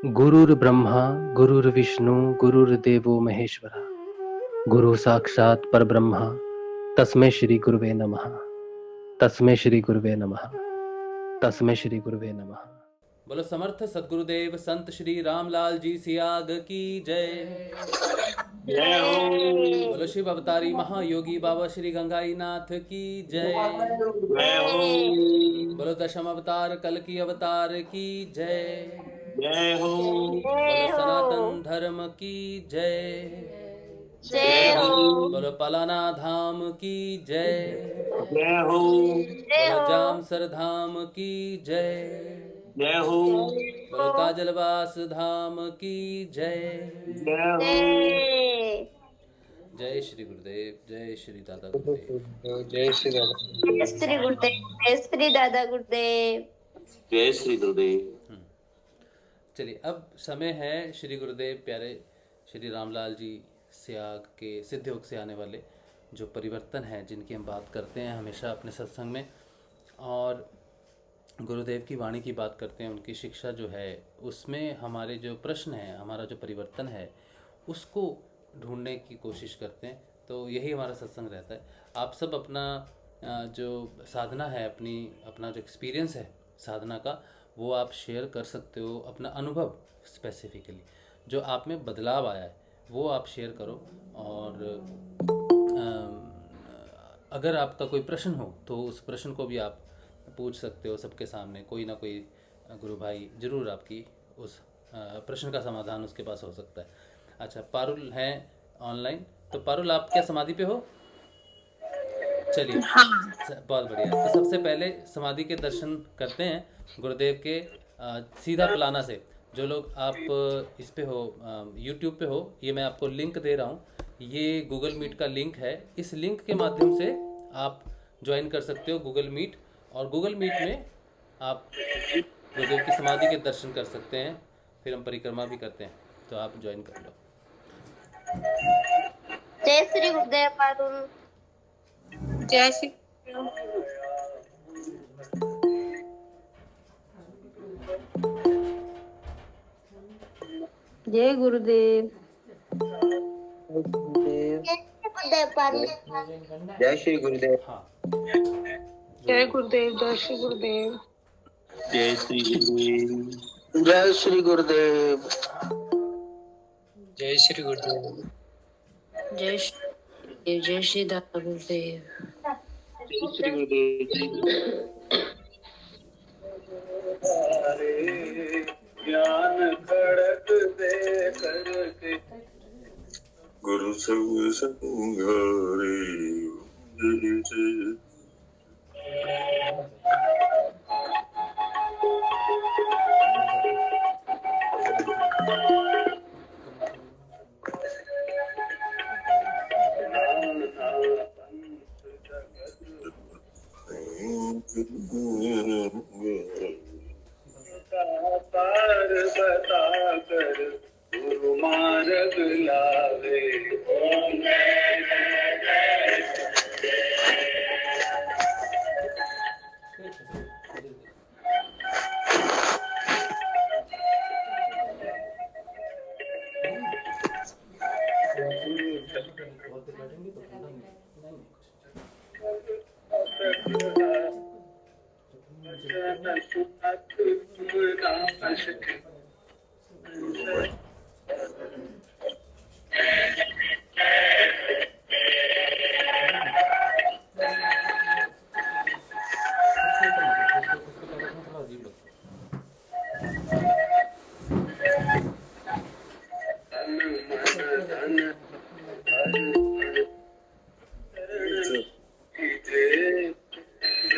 गुरुर्ब्रह्मा गुरुर्विष्णु गुरुर्देवो महेश्वरा गुरु साक्षात् परब्रह्म तस्मै श्री गुरुवे नमः। तस्मै श्री गुरुवे नमः। तस्मै श्री गुरुवे नमः। बोलो समर्थ सदगुरुदेव संत श्री रामलाल जी सियाग की जय। जय हो। बोलो शिव अवतारी महायोगी बाबा श्री गंगाई नाथ की जय। जय हो। बोलो दशम अवतार कल की अवतार की जय। जय हो। बोलो सनातन धर्म की जय। जय हो। बोलो पलाना धाम की जय। जय हो। बोलो जामसर धाम की जय। जय हो। बोलो काजलवास धाम की जय। जय हो। जय श्री गुरुदेव, जय श्री दादा गुरुदेव। जय श्री राम। जय श्री गुरुदेव, जय श्री दादा गुरुदेव। जय श्री गुरुदेव। चलिए, अब समय है श्री गुरुदेव प्यारे श्री रामलाल जी सियाग के सिद्ध योग से आने वाले जो परिवर्तन है, जिनकी हम बात करते हैं हमेशा अपने सत्संग में, और गुरुदेव की वाणी की बात करते हैं, उनकी शिक्षा जो है उसमें हमारे जो प्रश्न हैं, हमारा जो परिवर्तन है उसको ढूंढने की कोशिश करते हैं। तो यही हमारा सत्संग रहता है। आप सब अपना जो साधना है, अपना जो एक्सपीरियंस है साधना का, वो आप शेयर कर सकते हो। अपना अनुभव स्पेसिफिकली जो आप में बदलाव आया है वो आप शेयर करो। और अगर आपका कोई प्रश्न हो तो उस प्रश्न को भी आप पूछ सकते हो सबके सामने। कोई ना कोई गुरु भाई ज़रूर आपकी उस प्रश्न का समाधान उसके पास हो सकता है। अच्छा, पारुल हैं ऑनलाइन, तो पारुल आप क्या समाधि पे हो? चलिए, बहुत बढ़िया। तो सबसे पहले समाधि के दर्शन करते हैं गुरुदेव के सीधा पलाना से। जो लोग आप इस पे हो, यूट्यूब पे हो, ये मैं आपको लिंक दे रहा हूँ। ये गूगल मीट का लिंक है। इस लिंक के माध्यम से आप ज्वाइन कर सकते हो गूगल मीट, और गूगल मीट में आप गुरुदेव की समाधि के दर्शन कर सकते हैं। फिर हम परिक्रमा भी करते हैं, तो आप ज्वाइन कर लो। जय श्री गुरुदेव पारुल। जय श्री जय गुरुदेव। जय श्री गुरुदेव पारुल। जय श्री गुरुदेव। हाँ, जय गुरुदेव, जय श्री गुरुदेव। जय श्री गुरुदेव। जय श्री गुरुदेव। जय श्री गुरुदेव। जय श्री, जय श्री दादा गुरुदेव। जय श्री गुरुदेव। ज्ञान खड़क दे करके गुरु सब संघारे। जय जय। पार बता कर गुरु मार्ग लावे।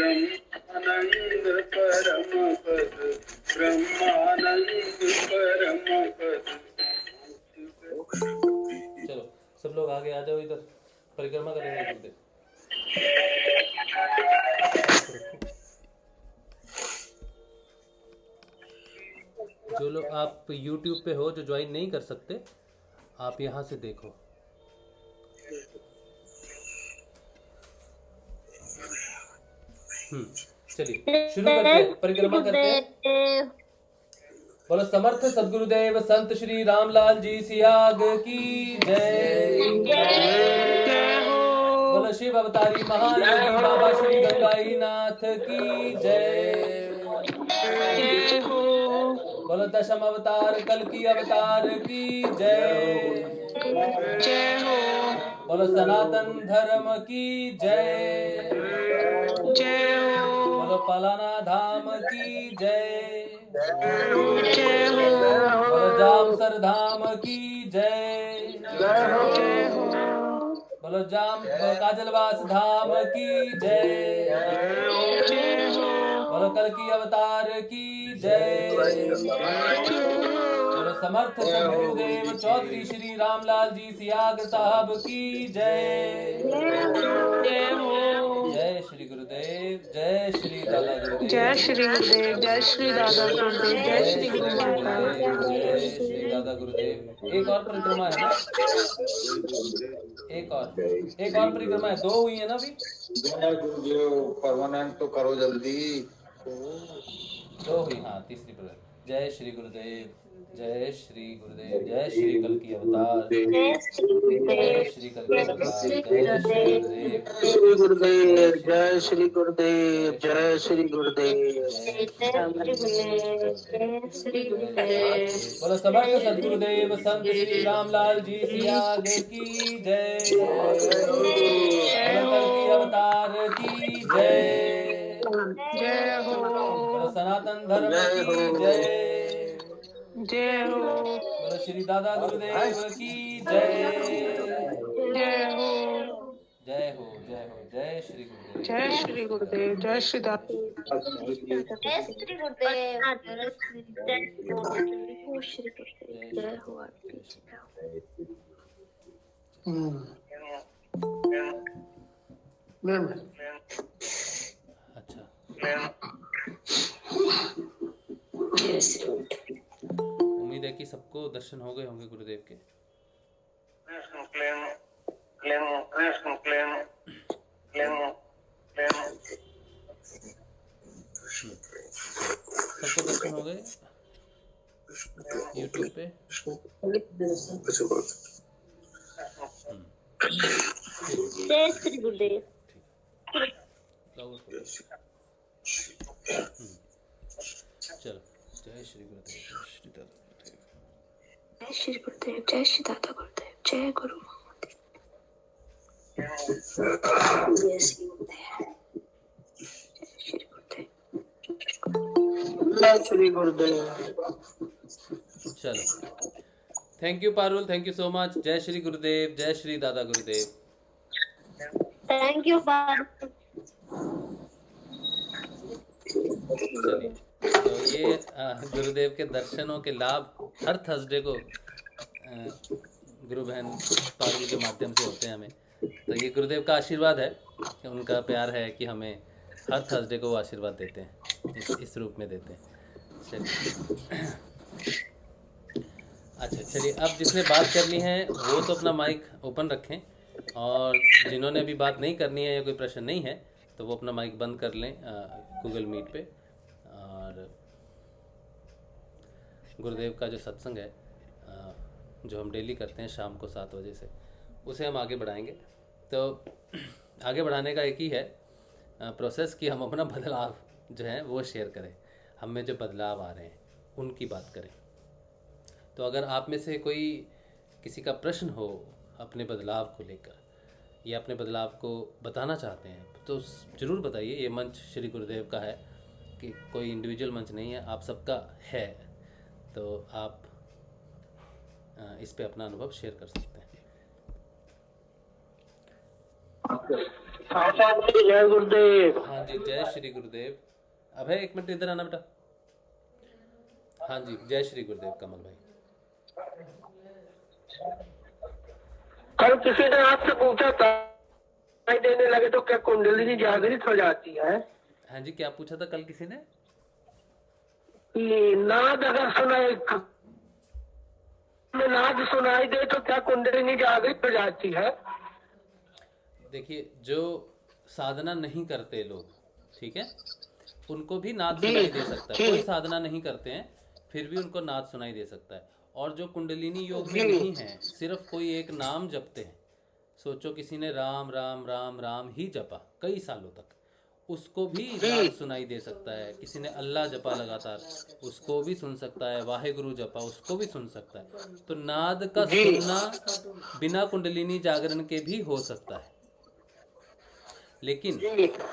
ब्रह्मानंद परम पद, ब्रह्मानंद परम पद। चलो सब लोग आगे आ जाओ, इधर परिक्रमा करेंगे गुरुदेव। जो लोग आप YouTube पे हो, जो ज्वाइन नहीं कर सकते, आप यहाँ से देखो। चलिए शुरू करते हैं, परिक्रमा करते हैं। बोलो समर्थ सदगुरुदेव संत श्री रामलाल जी सियाग की जय। बोलो शिव अवतारी महायोगी बाबा श्री गंगाई नाथ की जय। बोलो दशम अवतार कल की अवतार की जय। बोलो सनातन धर्म की जय। बोलो पलाना धाम की जय। बोलो जामसर धाम की जय। बोलो काजलवास धाम की जय। बोलो कल की अवतार की जय। बोलो समर्थ सदगुरुदेव चौधरी श्री रामलाल जी सियाग साहब की जय। जय श्री गुरुदेव, जय श्री दादा गुरुदेव, जय श्री गुरुदेव, जय श्री दादा गुरुदेव, जय श्री गुरुदेव, जय श्री दादा गुरुदेव। एक और परिक्रमा है ना, एक और परिक्रमा है, 2 हुई है ना अभी। जय गुरुदेव, परमानेंट तो करो जल्दी। 2 हुई, हाँ तीसरी परिक्रमा। जय श्री गुरुदेव, जय श्री गुरुदेव, जय श्री कल की अवतार, जय श्री कल की अवतार, जय श्री गुरुदेव, श्री गुरुदेव, जय श्री गुरुदेव, जय श्री गुरुदेव। बोलो समर्थ सदगुरुदेव संत श्री रामलाल जी सियाग की जय। बोलो कल की अवतार की जय। बोलो सनातन धर्म की जय। बोलो श्री दादा गुरुदेव की जय। जय हो, जय हो, जय श्री गुरुदेव, जय श्री गुरुदेव, जय श्री दादा, जय श्री गुरुदेव, जय हो अच्छा। उम्मीद है कि सबको दर्शन हो गए होंगे गुरुदेव के। सबको दर्शन हो गए YouTube पे। जय श्री गुरुदेव। चलो, जय श्री गुरुदेव, जय श्री दादा गुरुदेव, जय श्री गुरुदेव, जय श्री दादा गुरुदेव, जय गुरु जय श्री गुरुदेव, जय श्री गुरुदेव। चलो, thank you Parul, thank you so much. जय श्री गुरुदेव, जय श्री दादा गुरुदेव। Thank you Parul. चलिए, तो ये गुरुदेव के दर्शनों के लाभ हर थर्सडे को गुरु बहन पारुल के माध्यम से होते हैं हमें। तो ये गुरुदेव का आशीर्वाद है, कि उनका प्यार है कि हमें हर थर्सडे को वो आशीर्वाद देते हैं, इस रूप में देते हैं। चलिए, अच्छा चलिए, अब जिसने बात करनी है वो तो अपना माइक ओपन रखें, और जिन्होंने अभी बात नहीं करनी है या कोई प्रश्न नहीं है तो वो अपना माइक बंद कर लें गूगल मीट पे। और गुरुदेव का जो सत्संग है जो हम डेली करते हैं शाम को 7 बजे से, उसे हम आगे बढ़ाएंगे। तो आगे बढ़ाने का एक ही है प्रोसेस कि हम अपना बदलाव जो है वो शेयर करें, हम में जो बदलाव आ रहे हैं उनकी बात करें। तो अगर आप में से कोई किसी का प्रश्न हो अपने बदलाव को लेकर, या अपने बदलाव को बताना चाहते हैं, तो ज़रूर बताइए। ये मंच श्री गुरुदेव का है, कि कोई इंडिविजुअल मंच नहीं है, आप सबका है। तो आप इस पे अपना अनुभव शेयर कर सकते हैं। जय गुरुदेव। हाँ जी, जय श्री गुरुदेव। अभय 1 मिनट इधर आना बेटा। हाँ जी, जय श्री गुरुदेव कमल भाई। कल किसी ने आपसे पूछा था देने लगे तो क्या कुंडलिनी जागृत हो जाती है? हाँ जी, क्या पूछा था कल किसी ने? नाद अगर नाद सुनाई दे तो क्या कुंडलिनी जागृत हो जाती है? देखिए, जो साधना नहीं करते लोग, ठीक है, उनको भी नाद सुनाई दे सकता है। कोई साधना नहीं करते हैं फिर भी उनको नाद सुनाई दे सकता है। और जो कुंडलिनी योग में नहीं है, सिर्फ कोई एक नाम जपते हैं, सोचो किसी ने राम राम राम राम ही जपा कई सालों तक, उसको भी नाद सुनाई दे सकता है। किसी ने अल्लाह जपा लगातार, उसको भी सुन सकता है। वाहेगुरु जपा, उसको भी सुन सकता है। तो नाद का सुनना बिना कुंडलिनी जागरण के भी हो सकता है। लेकिन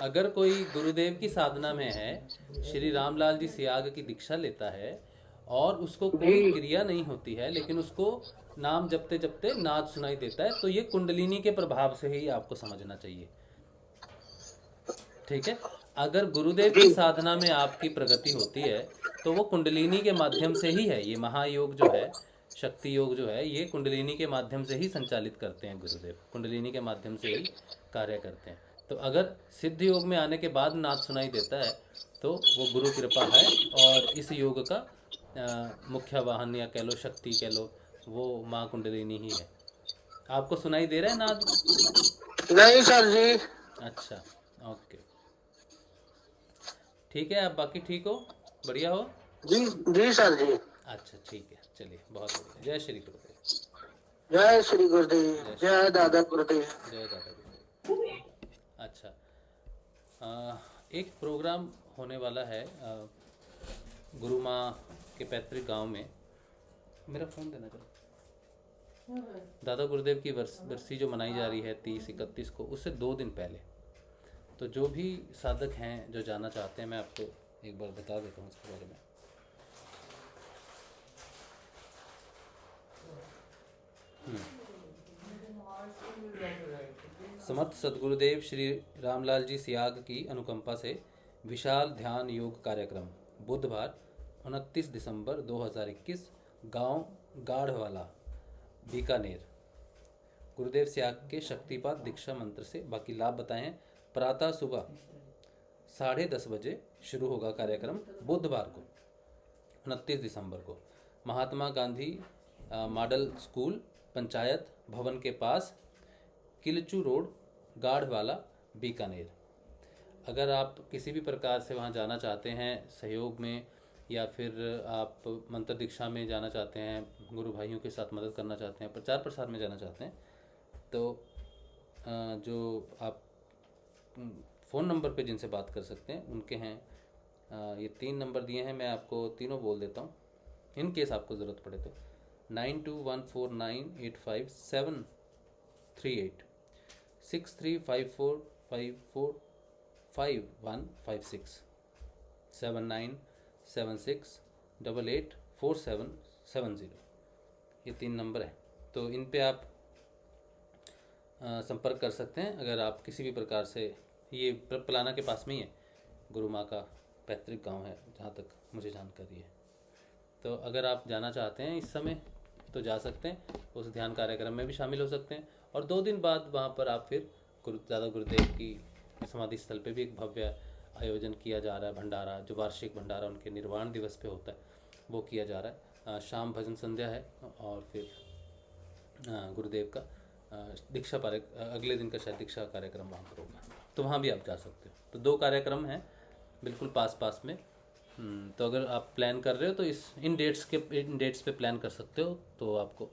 अगर कोई गुरुदेव की साधना में है, श्री रामलाल जी सियाग की दीक्षा लेता है और उसको कोई क्रिया नहीं होती है, लेकिन उसको नाम जपते जपते नाद सुनाई देता है, तो ये कुंडलिनी के प्रभाव से ही आपको समझना चाहिए। ठीक है। अगर गुरुदेव की साधना में आपकी प्रगति होती है तो वो कुंडलिनी के माध्यम से ही है। ये महायोग जो है, शक्ति योग जो है, ये कुंडलिनी के माध्यम से ही संचालित करते हैं गुरुदेव, कुंडलिनी के माध्यम से ही कार्य करते हैं। तो अगर सिद्ध योग में आने के बाद नाद सुनाई देता है तो वो गुरु कृपा है, और इस योग का मुख्य वाहन या कह लो, शक्ति कह लो, वो माँ कुंडलिनी ही है। आपको सुनाई दे रहा है नाद? नहीं सर जी। अच्छा, ओके, ठीक है। आप बाकी ठीक हो, बढ़िया हो? जी जी सर जी। अच्छा, ठीक है, चलिए, बहुत बढ़िया। जय श्री गुरुदेव। जय श्री गुरुदेव। जय दादा गुरुदेव। जय दादा गुरुदेव। अच्छा, एक प्रोग्राम होने वाला है गुरु माँ के पैतृक गांव में। मेरा फ़ोन देना चलो। दादा गुरुदेव की बरसी जो मनाई जा रही है 30-31 को, उससे 2 दिन पहले। तो जो भी साधक हैं जो जाना चाहते हैं, मैं आपको एक बार बता देता हूँ इसके बारे में। समर्थ सदगुरुदेव श्री रामलाल जी सियाग की अनुकंपा से विशाल ध्यान योग कार्यक्रम बुधवार 29 दिसंबर 2021, गांव गाढ़वाला, बीकानेर। गुरुदेव सियाग के शक्तिपात दीक्षा मंत्र से बाकी लाभ बताएं। प्रातः सुबह 10:30 बजे शुरू होगा कार्यक्रम, बुधवार को 29 दिसंबर को, महात्मा गांधी मॉडल स्कूल, पंचायत भवन के पास, किलचू रोड, गाढ़वाला, बीकानेर। अगर आप किसी भी प्रकार से वहां जाना चाहते हैं सहयोग में, या फिर आप मंत्र दीक्षा में जाना चाहते हैं, गुरु भाइयों के साथ मदद करना चाहते हैं, प्रचार प्रसार में जाना चाहते हैं, तो जो आप फ़ोन नंबर पे जिनसे बात कर सकते हैं उनके हैं, ये 3 नंबर दिए हैं, मैं आपको तीनों बोल देता हूँ इन केस आपको ज़रूरत पड़े तो। 9214985738, 6354545156, 7976884770, ये 3 नंबर है। तो इन पे आप संपर्क कर सकते हैं अगर आप किसी भी प्रकार से। ये पलाना के पास में ही है, गुरु माँ का पैतृक गांव है जहाँ तक मुझे जानकारी है। तो अगर आप जाना चाहते हैं इस समय तो जा सकते हैं, उस ध्यान कार्यक्रम में भी शामिल हो सकते हैं। और 2 दिन बाद वहाँ पर आप फिर दादा गुरुदेव की समाधि स्थल पे भी एक भव्य आयोजन किया जा रहा है, भंडारा, जो वार्षिक भंडारा उनके निर्वाण दिवस पे होता है, वो किया जा रहा है। शाम भजन संध्या है, और फिर गुरुदेव का दीक्षा अगले दिन का शायद दीक्षा कार्यक्रम वहाँ पर होगा, तो वहाँ भी आप जा सकते हो। तो 2 कार्यक्रम हैं बिल्कुल पास में। तो अगर आप प्लान कर रहे हो तो इन डेट्स पे प्लान कर सकते हो, तो आपको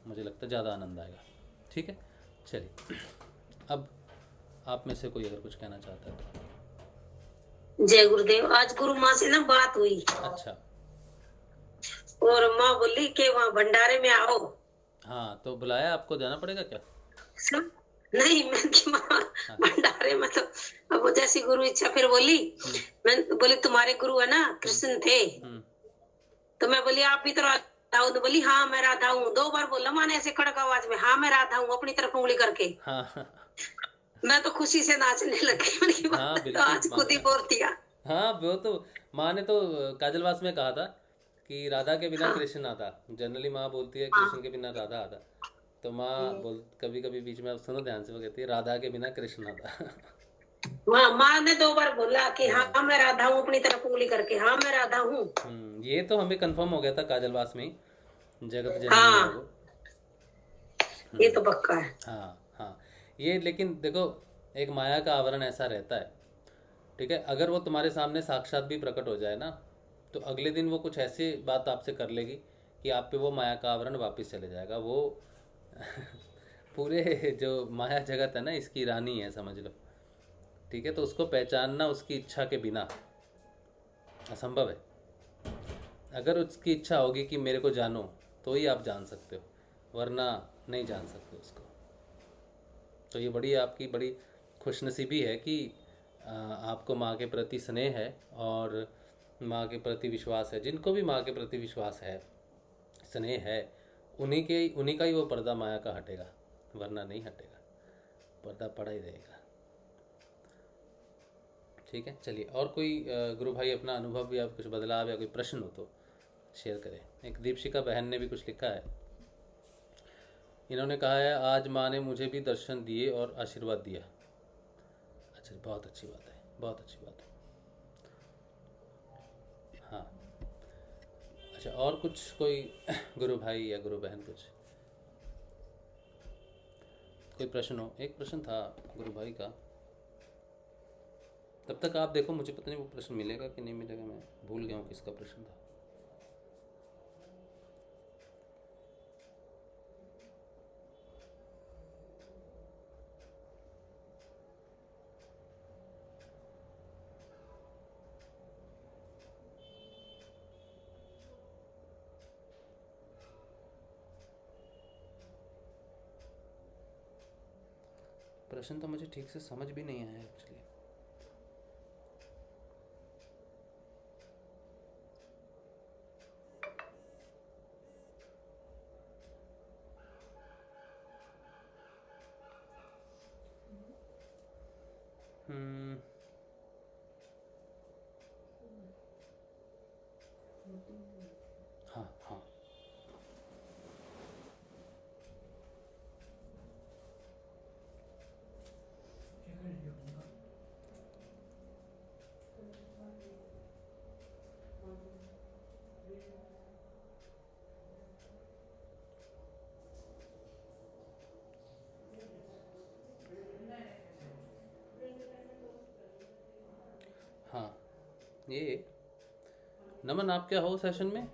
मुझे लगता है ज़्यादा आनंद आएगा। ठीक है, चलिए, अब आप में से कोई अगर कुछ कहना चाहता है तो। जय गुरुदेव। आज गुरु माँ से ना बात हुई। अच्छा। और माँ बोली कि वहाँ भंडारे में आओ। हाँ, तो बुलाया, आपको जाना पड़ेगा क्या? नहीं, मैं भंडारे में तो अब वो जैसी गुरु इच्छा। फिर बोली, मैं बोली तुम्हारे गुरु है ना कृष्ण थे, तो मैं बोली आप भी तो राधा हूँ? तो बोली हाँ मैं राधा हूँ। 2 बार बोला माने ऐसे कड़क आवाज में, हाँ मैं राधा हूँ, अपनी तरफ उंगली करके। हाँ। मैं तो खुशी से नाचने लगी। हाँ, तो आज खुद ही बोल दिया। हाँ, वो तो माँ ने तो काजलवास में कहा था कि राधा के बिना कृष्ण आता। जनरली माँ बोलती है कृष्ण के बिना राधा आता, तो माँ कभी कभी बीच में, आप सुनो ध्यान से, वो कहती है राधा के बिना कृष्ण आता। माँ ने 2 बार बोला कि हाँ मैं राधा हूँ, अपनी तरफ उंगली करके, हाँ मैं राधा हूँ। ये तो हमें कंफर्म हो गया था काजलवास में ही, जगत जननी ये तो पक्का है। हाँ, ये लेकिन देखो, एक माया का आवरण ऐसा रहता है, ठीक है। अगर वो तुम्हारे सामने साक्षात भी प्रकट हो जाए ना, तो अगले दिन वो कुछ ऐसी बात आपसे कर लेगी कि आप पे वो माया का आवरण वापस चले जाएगा। वो पूरे जो माया जगत है ना, इसकी रानी है समझ लो, ठीक है। तो उसको पहचानना उसकी इच्छा के बिना असंभव है। अगर उसकी इच्छा होगी कि मेरे को जानो तो ही आप जान सकते हो, वरना नहीं जान सकते उसको। तो ये बड़ी आपकी बड़ी खुशनसीबी है कि आपको माँ के प्रति स्नेह है और माँ के प्रति विश्वास है। जिनको भी माँ के प्रति विश्वास है, स्नेह है, उन्हीं का ही वो पर्दा माया का हटेगा, वरना नहीं हटेगा, पर्दा पड़ा ही रहेगा। ठीक है, चलिए। और कोई गुरु भाई अपना अनुभव या कुछ बदलाव या कोई प्रश्न हो तो शेयर करें। एक दीपशिका बहन ने भी कुछ लिखा है। इन्होंने कहा है, आज माँ ने मुझे भी दर्शन दिए और आशीर्वाद दिया। अच्छा, बहुत अच्छी बात है, बहुत अच्छी बात है। हाँ, अच्छा, और कुछ कोई गुरु भाई या गुरु बहन कुछ कोई प्रश्न हो? एक प्रश्न था गुरु भाई का, तब तक आप देखो, मुझे पता नहीं वो प्रश्न मिलेगा कि नहीं मिलेगा, मैं भूल गया हूँ किसका प्रश्न था। प्रश्न तो मुझे ठीक से समझ भी नहीं आया एक्चुअली। हाँ हाँ, हाँ, ये नमन, आप क्या हो सेशन में?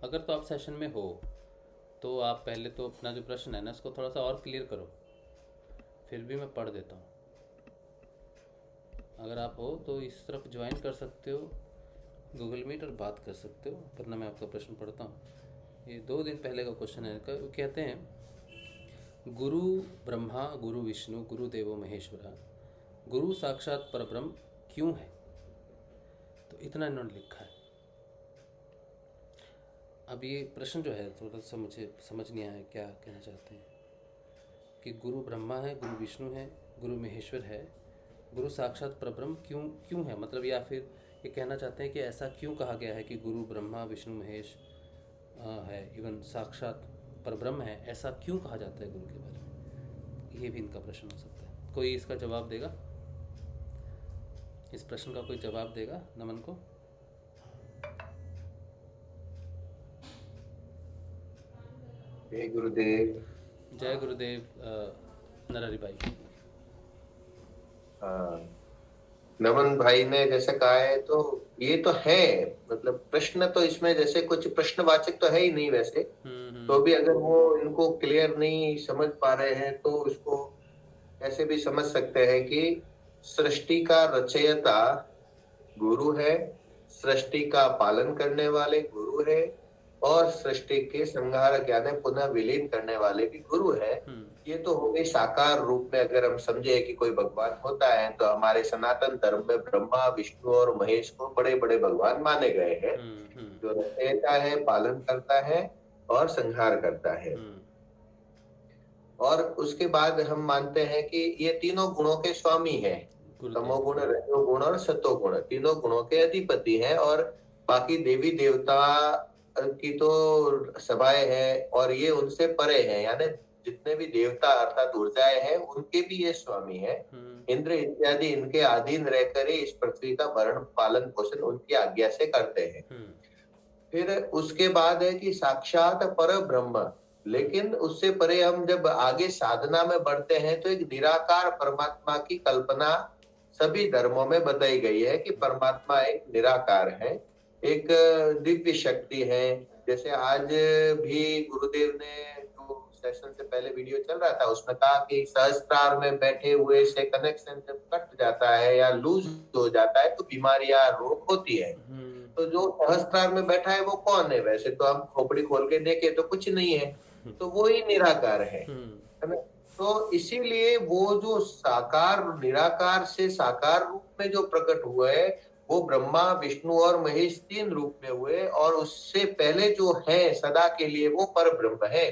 अगर तो आप सेशन में हो तो आप पहले तो अपना जो प्रश्न है ना, इसको थोड़ा सा और क्लियर करो, फिर भी मैं पढ़ देता हूँ। अगर आप हो तो इस तरफ ज्वाइन कर सकते हो गूगल मीट और बात कर सकते हो, वरना मैं आपका प्रश्न पढ़ता हूँ। ये 2 दिन पहले का क्वेश्चन है। कहते हैं, गुरु ब्रह्मा गुरु विष्णु गुरु देवो महेश्वरा, गुरु साक्षात परब्रह्म क्यों है? तो इतना इन्होंने लिखा है। अब ये प्रश्न जो है थोड़ा सा मुझे समझ नहीं आया क्या कहना चाहते हैं, कि गुरु ब्रह्मा है, गुरु विष्णु है, गुरु महेश्वर है, गुरु साक्षात परब्रह्म क्यों है? मतलब, या फिर ये कहना चाहते हैं कि ऐसा क्यों कहा गया है कि गुरु ब्रह्मा विष्णु महेश है, इवन साक्षात परब्रह्म है, ऐसा क्यों कहा जाता है गुरु के बारे में? ये भी इनका प्रश्न हो सकता है। कोई इसका जवाब देगा? इस प्रश्न का कोई जवाब देगा नमन को? जय गुरुदेव। जय गुरुदेव नरहरि भाई। हाँ, नमन भाई ने जैसे कहा है तो ये तो है, मतलब प्रश्न तो इसमें जैसे कुछ प्रश्नवाचक तो है ही नहीं वैसे। तो भी अगर वो इनको क्लियर नहीं समझ पा रहे हैं तो उसको ऐसे भी समझ सकते हैं कि सृष्टि का रचयिता गुरु है, सृष्टि का पालन करने वाले गुरु है, और सृष्टि के संहारक यानी पुनः विलीन करने वाले भी गुरु है। ये तो हो गई साकार रूप में। अगर हम समझे कि कोई भगवान होता है तो हमारे सनातन धर्म में ब्रह्मा विष्णु और महेश को बड़े बड़े भगवान माने गए हैं, जो रचयिता है, पालन करता है और संहार करता है। और उसके बाद हम मानते हैं कि ये तीनों गुणों के स्वामी हैं, तमोगुण, रजोगुण और सतोगुण, तीनों गुणों के अधिपति हैं। और बाकी देवी देवता की तो सभाएं हैं और ये उनसे परे हैं, यानी जितने भी देवता अर्थात ऊर्जाएं हैं उनके भी ये स्वामी है। इंद्र इत्यादि इनके अधीन रहकर ही इस पृथ्वी का भरण पालन पोषण उनकी आज्ञा से करते हैं। फिर उसके बाद है कि साक्षात पर ब्रह्म, लेकिन उससे परे हम जब आगे साधना में बढ़ते हैं तो एक निराकार परमात्मा की कल्पना सभी धर्मों में बताई गई है कि परमात्मा एक निराकार है। एक दिव्य शक्ति है। जैसे आज भी गुरुदेव ने जो सेशन से पहले वीडियो चल रहा था उसमें कहा कि सहस्त्रार में बैठे हुए से कनेक्शन जब कट जाता है या लूज हो जाता है तो बीमारियां रोग होती है। तो जो सहस्त्रार में बैठा है वो कौन है? वैसे तो हम खोपड़ी खोल के देखे तो कुछ नहीं है, तो वो ही निराकार है ना? तो इसीलिए वो जो साकार निराकार से साकार रूप में जो प्रकट हुए है वो ब्रह्मा विष्णु और महेश 3 रूप में हुए, और उससे पहले जो है सदा के लिए वो पर ब्रह्म है।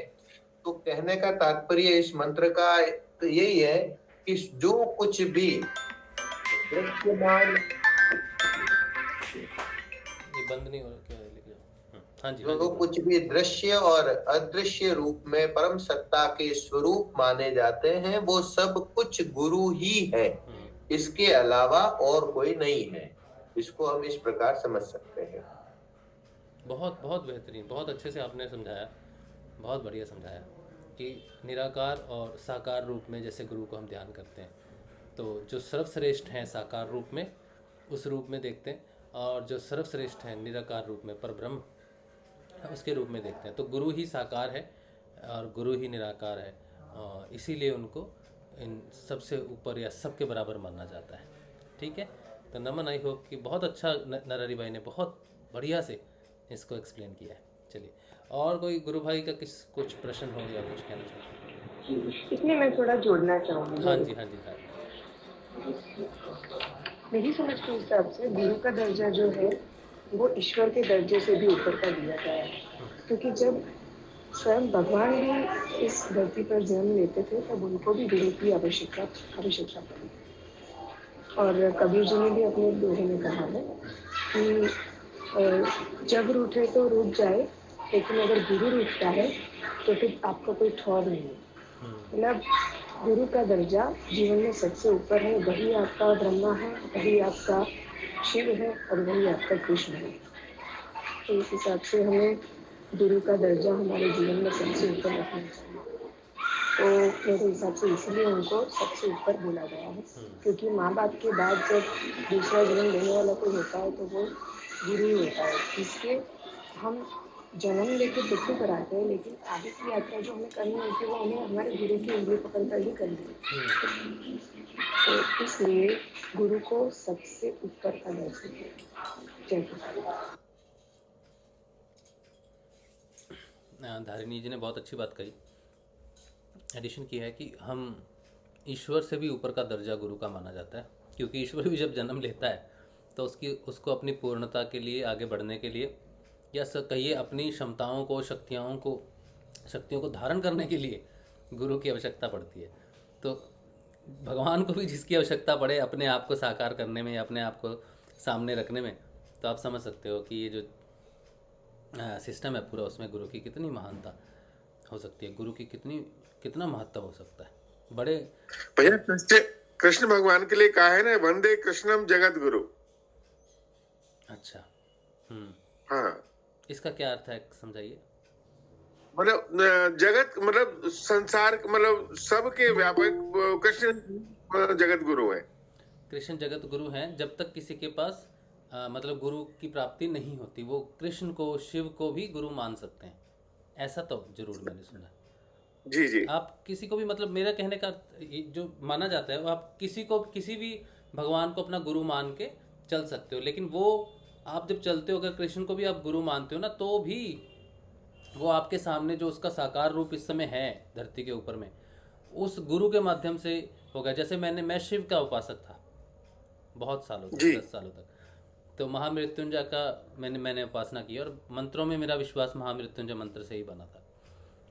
तो कहने का तात्पर्य इस मंत्र का तो यही है कि जो कुछ भी दृश्यमान, ये बंद नहीं हो रहा क्या? लिख जाओ। हाँ जी, जो कुछ भी दृश्य और अदृश्य रूप में परम सत्ता के स्वरूप माने जाते हैं वो सब कुछ गुरु ही है, इसके अलावा और कोई नहीं है। इसको हम इस प्रकार समझ सकते हैं। बहुत बहुत बेहतरीन, बहुत अच्छे से आपने समझाया, बहुत बढ़िया समझाया कि निराकार और साकार रूप में जैसे गुरु को हम ध्यान करते हैं तो जो सर्वश्रेष्ठ हैं साकार रूप में उस रूप में देखते हैं, और जो सर्वश्रेष्ठ हैं निराकार रूप में पर ब्रह्म उसके रूप में देखते हैं। तो गुरु ही साकार है और गुरु ही निराकार है, और इसीलिए उनको इन सबसे ऊपर या सबके बराबर माना जाता है। ठीक है, तो नमन। आई होप कि बहुत अच्छा नरहरि भाई ने बहुत बढ़िया से इसको एक्सप्लेन किया है। चलिए, और कोई गुरु भाई का कुछ प्रश्न हो या कुछ कहना चाहते हैं? इसमें मैं थोड़ा जोड़ना चाहूँगी। हाँ जी, हाँ जी, हाँ। मेरी समझ के हिसाब से गुरु का दर्जा जो है वो ईश्वर के दर्जे से भी ऊपर का दिया गया है, क्योंकि जब स्वयं भगवान भी इस धरती पर जन्म लेते थे तब उनको भी गुरु की आवश्यकता पड़ी। और कबीर जी ने भी अपने दोहे में कहा है कि जब रूठे तो रूठ जाए, लेकिन अगर गुरु रूठता है तो फिर आपका कोई ठौर नहीं है। मतलब गुरु का दर्जा जीवन में सबसे ऊपर है, वही आपका ब्रह्मा है, वही आपका शिव है और वही आपका कृष्ण है। तो इस हिसाब से हमें गुरु का दर्जा हमारे जीवन में सबसे ऊपर रखना चाहिए। तो मेरे हिसाब से इसलिए उनको सबसे ऊपर बोला गया है, क्योंकि माँ बाप के बाद जब दूसरा जन्म देने वाला कोई होता है तो वो गुरु ही होता है। इसलिए हम जन्म लेके दुखी कराते हैं, लेकिन आगे की यात्रा जो हमें करनी होती है वो हमें हमारे गुरु की उंगली पकड़कर ही करनी है। तो इसलिए गुरु को सबसे ऊपर का दर्जा दिया। जय गुरु। धारिणी जी ने बहुत अच्छी बात कही, एडिशन की है कि हम ईश्वर से भी ऊपर का दर्जा गुरु का माना जाता है, क्योंकि ईश्वर भी जब जन्म लेता है तो उसको अपनी पूर्णता के लिए आगे बढ़ने के लिए या कहिए अपनी क्षमताओं को शक्तियों को धारण करने के लिए गुरु की आवश्यकता पड़ती है। तो भगवान को भी जिसकी आवश्यकता पड़े अपने आप को साकार करने में या अपने आप को सामने रखने में, तो आप समझ सकते हो कि ये जो सिस्टम है पूरा उसमें गुरु की कितनी महानता हो सकती है, गुरु की कितना महत्व हो सकता है। बड़े भैया कृष्ण भगवान के लिए कहा है ना, वंदे कृष्णम जगत गुरु। अच्छा, हाँ, इसका क्या अर्थ है, समझाइए। मतलब जगत मतलब संसार मतलब सबके व्यापक कृष्ण जगत गुरु है। कृष्ण जगत गुरु हैं। जब तक किसी के पास मतलब गुरु की प्राप्ति नहीं होती वो कृष्ण को शिव को भी गुरु मान सकते हैं, ऐसा तो जरूर मैंने सुना। जी जी, आप किसी को भी मतलब मेरा कहने का जो माना जाता है आप किसी भी भगवान को अपना गुरु मान के चल सकते हो, लेकिन वो आप जब चलते हो अगर कृष्ण को भी आप गुरु मानते हो ना, तो भी वो आपके सामने जो उसका साकार रूप इस समय है धरती के ऊपर में, उस गुरु के माध्यम से होगा। जैसे मैं शिव का उपासक था बहुत सालों तक, 10 सालों तक। तो महामृत्युंजय का मैंने उपासना की और मंत्रों में मेरा विश्वास महामृत्युंजय मंत्र से ही बना था।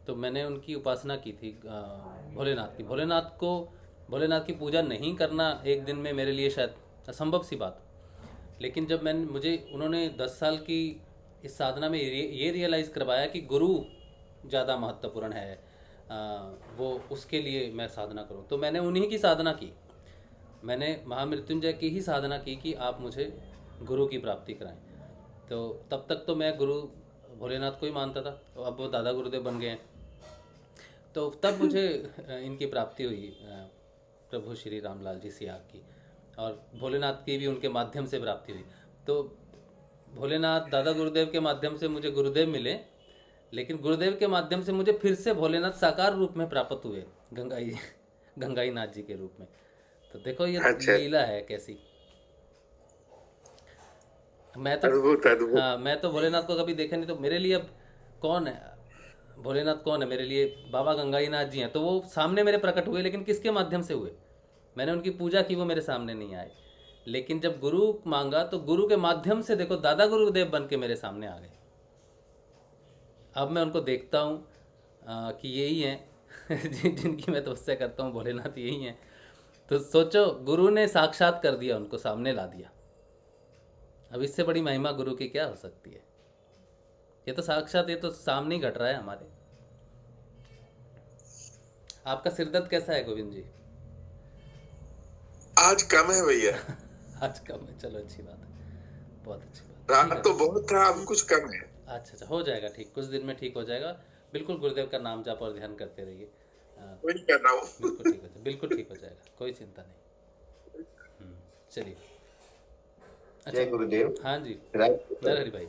तो मैंने उनकी उपासना की थी भोलेनाथ की। भोलेनाथ की पूजा नहीं करना एक दिन में मेरे लिए शायद असंभव सी बात, लेकिन जब उन्होंने 10 साल की इस साधना में ये रियलाइज़ करवाया कि गुरु ज़्यादा महत्वपूर्ण है, वो उसके लिए मैं साधना करूं, तो मैंने उन्हीं की साधना की। मैंने महामृत्युंजय की ही साधना की कि आप मुझे गुरु की प्राप्ति कराएं। तो तब तक तो मैं गुरु भोलेनाथ को ही मानता था, अब वो दादा गुरुदेव बन गए हैं। तो तब मुझे इनकी प्राप्ति हुई प्रभु श्री रामलाल जी सियाग की, और भोलेनाथ की भी उनके माध्यम से प्राप्ति हुई। तो भोलेनाथ दादा गुरुदेव के माध्यम से मुझे गुरुदेव मिले, लेकिन गुरुदेव के माध्यम से मुझे फिर से भोलेनाथ साकार रूप में प्राप्त हुए, गंगाई नाथ जी के रूप में। तो देखो ये अच्छा। लीला है कैसी। मैं तो अद्भुत अद्भुत। हाँ, मैं तो भोलेनाथ को कभी देखा नहीं, तो मेरे लिए अब कौन है भोलेनाथ, कौन है मेरे लिए? बाबा गंगाई नाथ जी हैं। तो वो सामने मेरे प्रकट हुए, लेकिन किसके माध्यम से हुए? मैंने उनकी पूजा की, वो मेरे सामने नहीं आए। लेकिन जब गुरु मांगा तो गुरु के माध्यम से देखो दादा गुरुदेव बन के मेरे सामने आ गए। अब मैं उनको देखता हूँ कि यही हैं जिनकी मैं तपस्या करता हूँ, भोलेनाथ यही हैं। तो सोचो, गुरु ने साक्षात कर दिया, उनको सामने ला दिया। अब इससे बड़ी महिमा गुरु की क्या हो सकती है? ये तो साक्षात, ये तो सामने ही घट रहा है हमारे। आपका सिरदर्द कैसा है गोविंद जी? आज कम है भैया। आज कम है, चलो अच्छी बात है, बहुत अच्छी बात। रात तो बहुत था, अब कुछ कम है। अच्छा, हो जाएगा ठीक, कुछ दिन में ठीक हो जाएगा। बिल्कुल गुरुदेव का नाम जाप और ध्यान करते रहिए, वही कर रहा हूँ। बिल्कुल ठीक हो जाएगा, बिल्कुल ठीक हो जाएगा, कोई चिंता नहीं। चलिए। जय गुरुदेव। हाँ जी नरहरि भाई।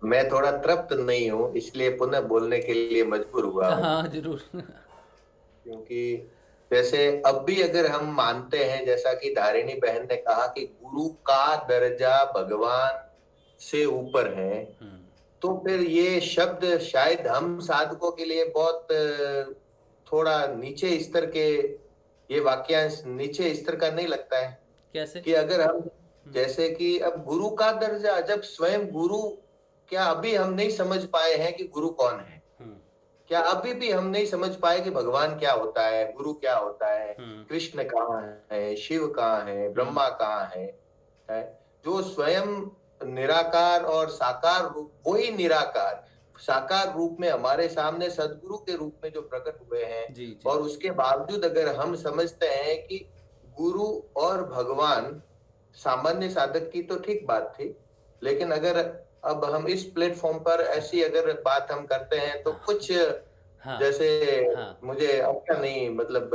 मैं थोड़ा तृप्त नहीं हूँ, इसलिए पुनः बोलने के लिए मजबूर हुआ हूँ। हाँ जरूर। क्योंकि जैसे अब भी अगर हम मानते हैं, जैसा कि धारिणी बहन ने कहा कि गुरु का दर्जा भगवान से ऊपर है, तो फिर ये शब्द शायद हम साधकों के लिए बहुत थोड़ा नीचे स्तर के, ये वाक्यांश नीचे स्तर का नहीं लगता है? कैसे? कि अगर हम जैसे कि अब गुरु का दर्जा, जब स्वयं गुरु, क्या अभी हम नहीं समझ पाए हैं कि गुरु कौन है? क्या अभी भी हम नहीं समझ पाए कि भगवान क्या होता है, गुरु क्या होता है, कृष्ण कहाँ है, शिव कहाँ है, ब्रह्मा कहाँ है? जो स्वयं निराकार और साकार रूप, वही निराकार साकार रूप में हमारे सामने सदगुरु के रूप में जो प्रकट हुए हैं, और उसके बावजूद अगर हम समझते हैं कि गुरु और भगवान सामान्य साधक की तो ठीक बात थी, लेकिन अगर अब हम इस प्लेटफॉर्म पर ऐसी अगर बात हम करते हैं तो कुछ जैसे मुझे अच्छा नहीं, मतलब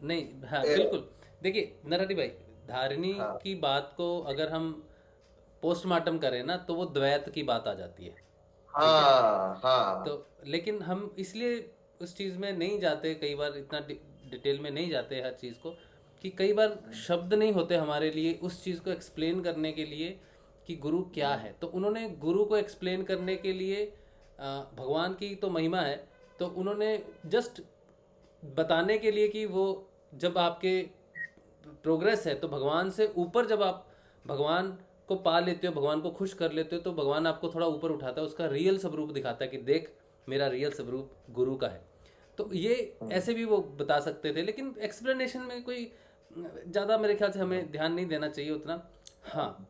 नहीं। हाँ बिल्कुल। देखिए नरहरि भाई, धारिणी की बात को अगर हम पोस्टमार्टम करें ना, तो वो द्वैत की बात आ जाती है। हाँ। तो लेकिन हम इसलिए उस चीज में नहीं जाते, कई बार इतना डिटेल में नहीं जाते हर चीज को, कि कई बार शब्द नहीं होते हमारे लिए उस चीज को एक्सप्लेन करने के लिए कि गुरु क्या है। तो उन्होंने गुरु को एक्सप्लेन करने के लिए, भगवान की तो महिमा है, तो उन्होंने जस्ट बताने के लिए कि वो जब आपके प्रोग्रेस है, तो भगवान से ऊपर जब आप भगवान को पा लेते हो, भगवान को खुश कर लेते हो, तो भगवान आपको थोड़ा ऊपर उठाता है, उसका रियल स्वरूप दिखाता है कि देख मेरा रियल स्वरूप गुरु का है। तो ये ऐसे भी वो बता सकते थे, लेकिन एक्सप्लेनेशन में कोई ज़्यादा मेरे ख्याल से हमें ध्यान नहीं देना चाहिए उतना। हाँ,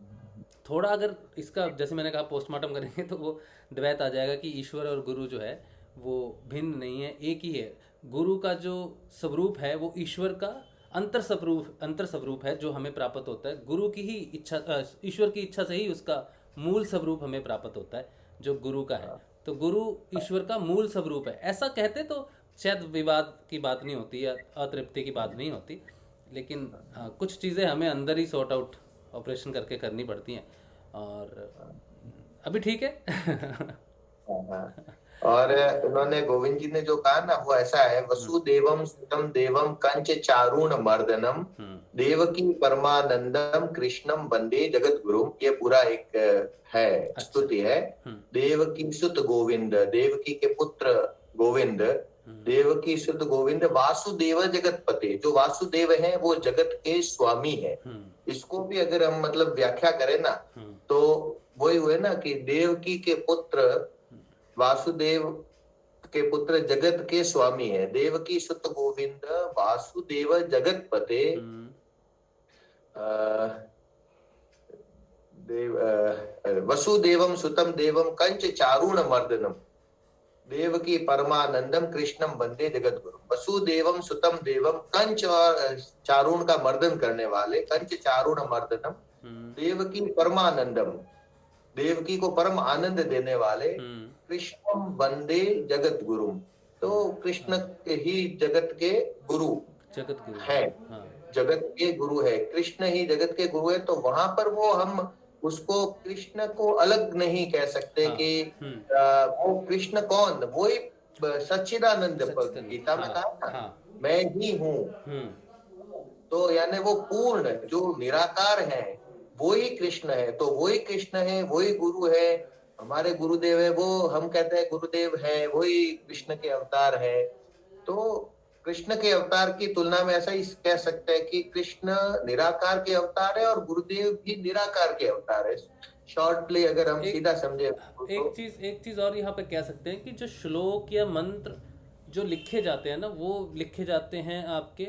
थोड़ा अगर इसका, जैसे मैंने कहा, पोस्टमार्टम करेंगे तो वो द्वैत आ जाएगा कि ईश्वर और गुरु जो है वो भिन्न नहीं है, एक ही है। गुरु का जो स्वरूप है वो ईश्वर का अंतर स्वरूप है जो हमें प्राप्त होता है। गुरु की ही इच्छा, ईश्वर की इच्छा से ही उसका मूल स्वरूप हमें प्राप्त होता है जो गुरु का है। तो गुरु ईश्वर का मूल स्वरूप है, ऐसा कहते तो शायद विवाद की बात नहीं होती या अतृप्ति की बात नहीं होती, लेकिन कुछ चीज़ें हमें अंदर ही सॉर्ट आउट ऑपरेशन करके करनी पड़ती हैं, और अभी ठीक है। और उन्होंने, गोविंद जी ने जो कहा ना, वो ऐसा है, वसुदेवम सुतम देवम कंच चारुण मर्दनम देवकी परमानंदम कृष्णम वंदे जगत गुरु। ये पूरा एक है, स्तुति है। देवकी सुत गोविंद, देवकी के पुत्र गोविंद, देवकी सुत गोविंद, वासुदेव जगतपते। जो वासुदेव है वो जगत के स्वामी है। इसको भी अगर हम मतलब व्याख्या करें ना, तो वही हुए ना कि देवकी के पुत्र, वासुदेव के पुत्र जगत के स्वामी है। देवकी सुत गोविंद वासुदेव जगतपते, वसुदेवम सुतम देवम कंच चारुण मर्दनम देवकी परमानंदम कृष्णम वंदे जगत गुरु। वसुदेवम सुतम देवम, कंच और चारुण का मर्दन करने वाले, कंच चारुण मर्दनम देवकी परमानंदम, देवकी को परम आनंद देने वाले, कृष्णम वंदे जगत गुरु। तो कृष्ण ही जगत के गुरु है, जगत के गुरु है, कृष्ण ही जगत के गुरु है। तो वहां पर वो हम उसको कृष्ण को अलग नहीं कह सकते कि वो कृष्ण कौन, वही सच्चिदानंद गीता में कहा ना, मैं ही हूँ। तो यानी वो पूर्ण जो निराकार है वो ही कृष्ण है। तो वही कृष्ण है, वही गुरु है, हमारे गुरुदेव है, वो हम कहते हैं गुरुदेव है, वही कृष्ण के अवतार है। तो कृष्ण के अवतार की तुलना में ऐसा ही कह सकते हैं कि कृष्ण निराकार के अवतार है और गुरुदेव भी निराकार के अवतार है। शॉर्टली अगर हम सीधा समझे एक चीज और यहाँ पे कह सकते हैं कि जो श्लोक या मंत्र जो लिखे जाते हैं ना, वो लिखे जाते हैं आपके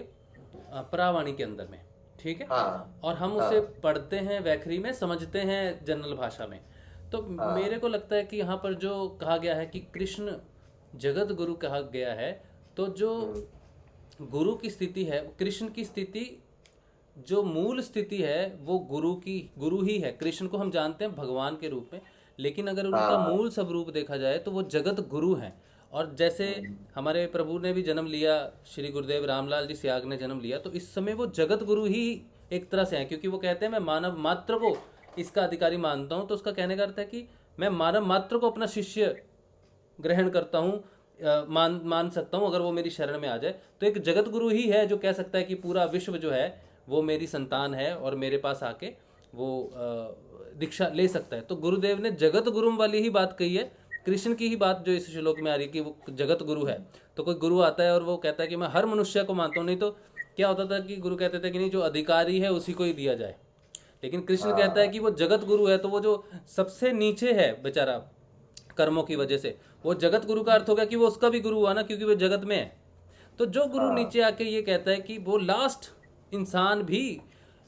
परावाणी के अंदर में, ठीक है। और हम उसे पढ़ते हैं, वैखरी में समझते हैं, जनरल भाषा में। तो मेरे को लगता है कि यहाँ पर जो कहा गया है कि कृष्ण जगत गुरु कहा गया है, तो जो गुरु की स्थिति है, कृष्ण की स्थिति, जो मूल स्थिति है वो गुरु ही है। कृष्ण को हम जानते हैं भगवान के रूप में, लेकिन अगर उनका मूल स्वरूप देखा जाए तो वो जगत गुरु हैं। और जैसे हमारे प्रभु ने भी जन्म लिया, श्री गुरुदेव रामलाल जी सियाग ने जन्म लिया, तो इस समय वो जगत गुरु ही एक तरह से हैं, क्योंकि वो कहते हैं मैं मानव मात्र को इसका अधिकारी मानता हूँ। तो उसका कहने का अर्थ है कि मैं मानव मात्र को अपना शिष्य ग्रहण करता हूँ, मान सकता हूँ अगर वो मेरी शरण में आ जाए। तो एक जगत गुरु ही है जो कह सकता है कि पूरा विश्व जो है वो मेरी संतान है और मेरे पास आके वो दीक्षा ले सकता है। तो गुरुदेव ने जगत गुरु वाली ही बात कही है, कृष्ण की ही बात जो इस श्लोक में आ रही है कि वो जगत गुरु है। तो कोई गुरु आता है और वो कहता है कि मैं हर मनुष्य को मानता हूँ, नहीं तो क्या होता था कि गुरु कहते थे कि नहीं, जो अधिकारी है उसी को ही दिया जाए। लेकिन कृष्ण कहता है कि वो जगत गुरु है, तो वो जो सबसे नीचे है बेचारा कर्मों की वजह से, वो जगत गुरु का अर्थ हो गया कि वो उसका भी गुरु हुआ ना, क्योंकि वो जगत में है। तो जो गुरु नीचे आके ये कहता है कि वो लास्ट इंसान भी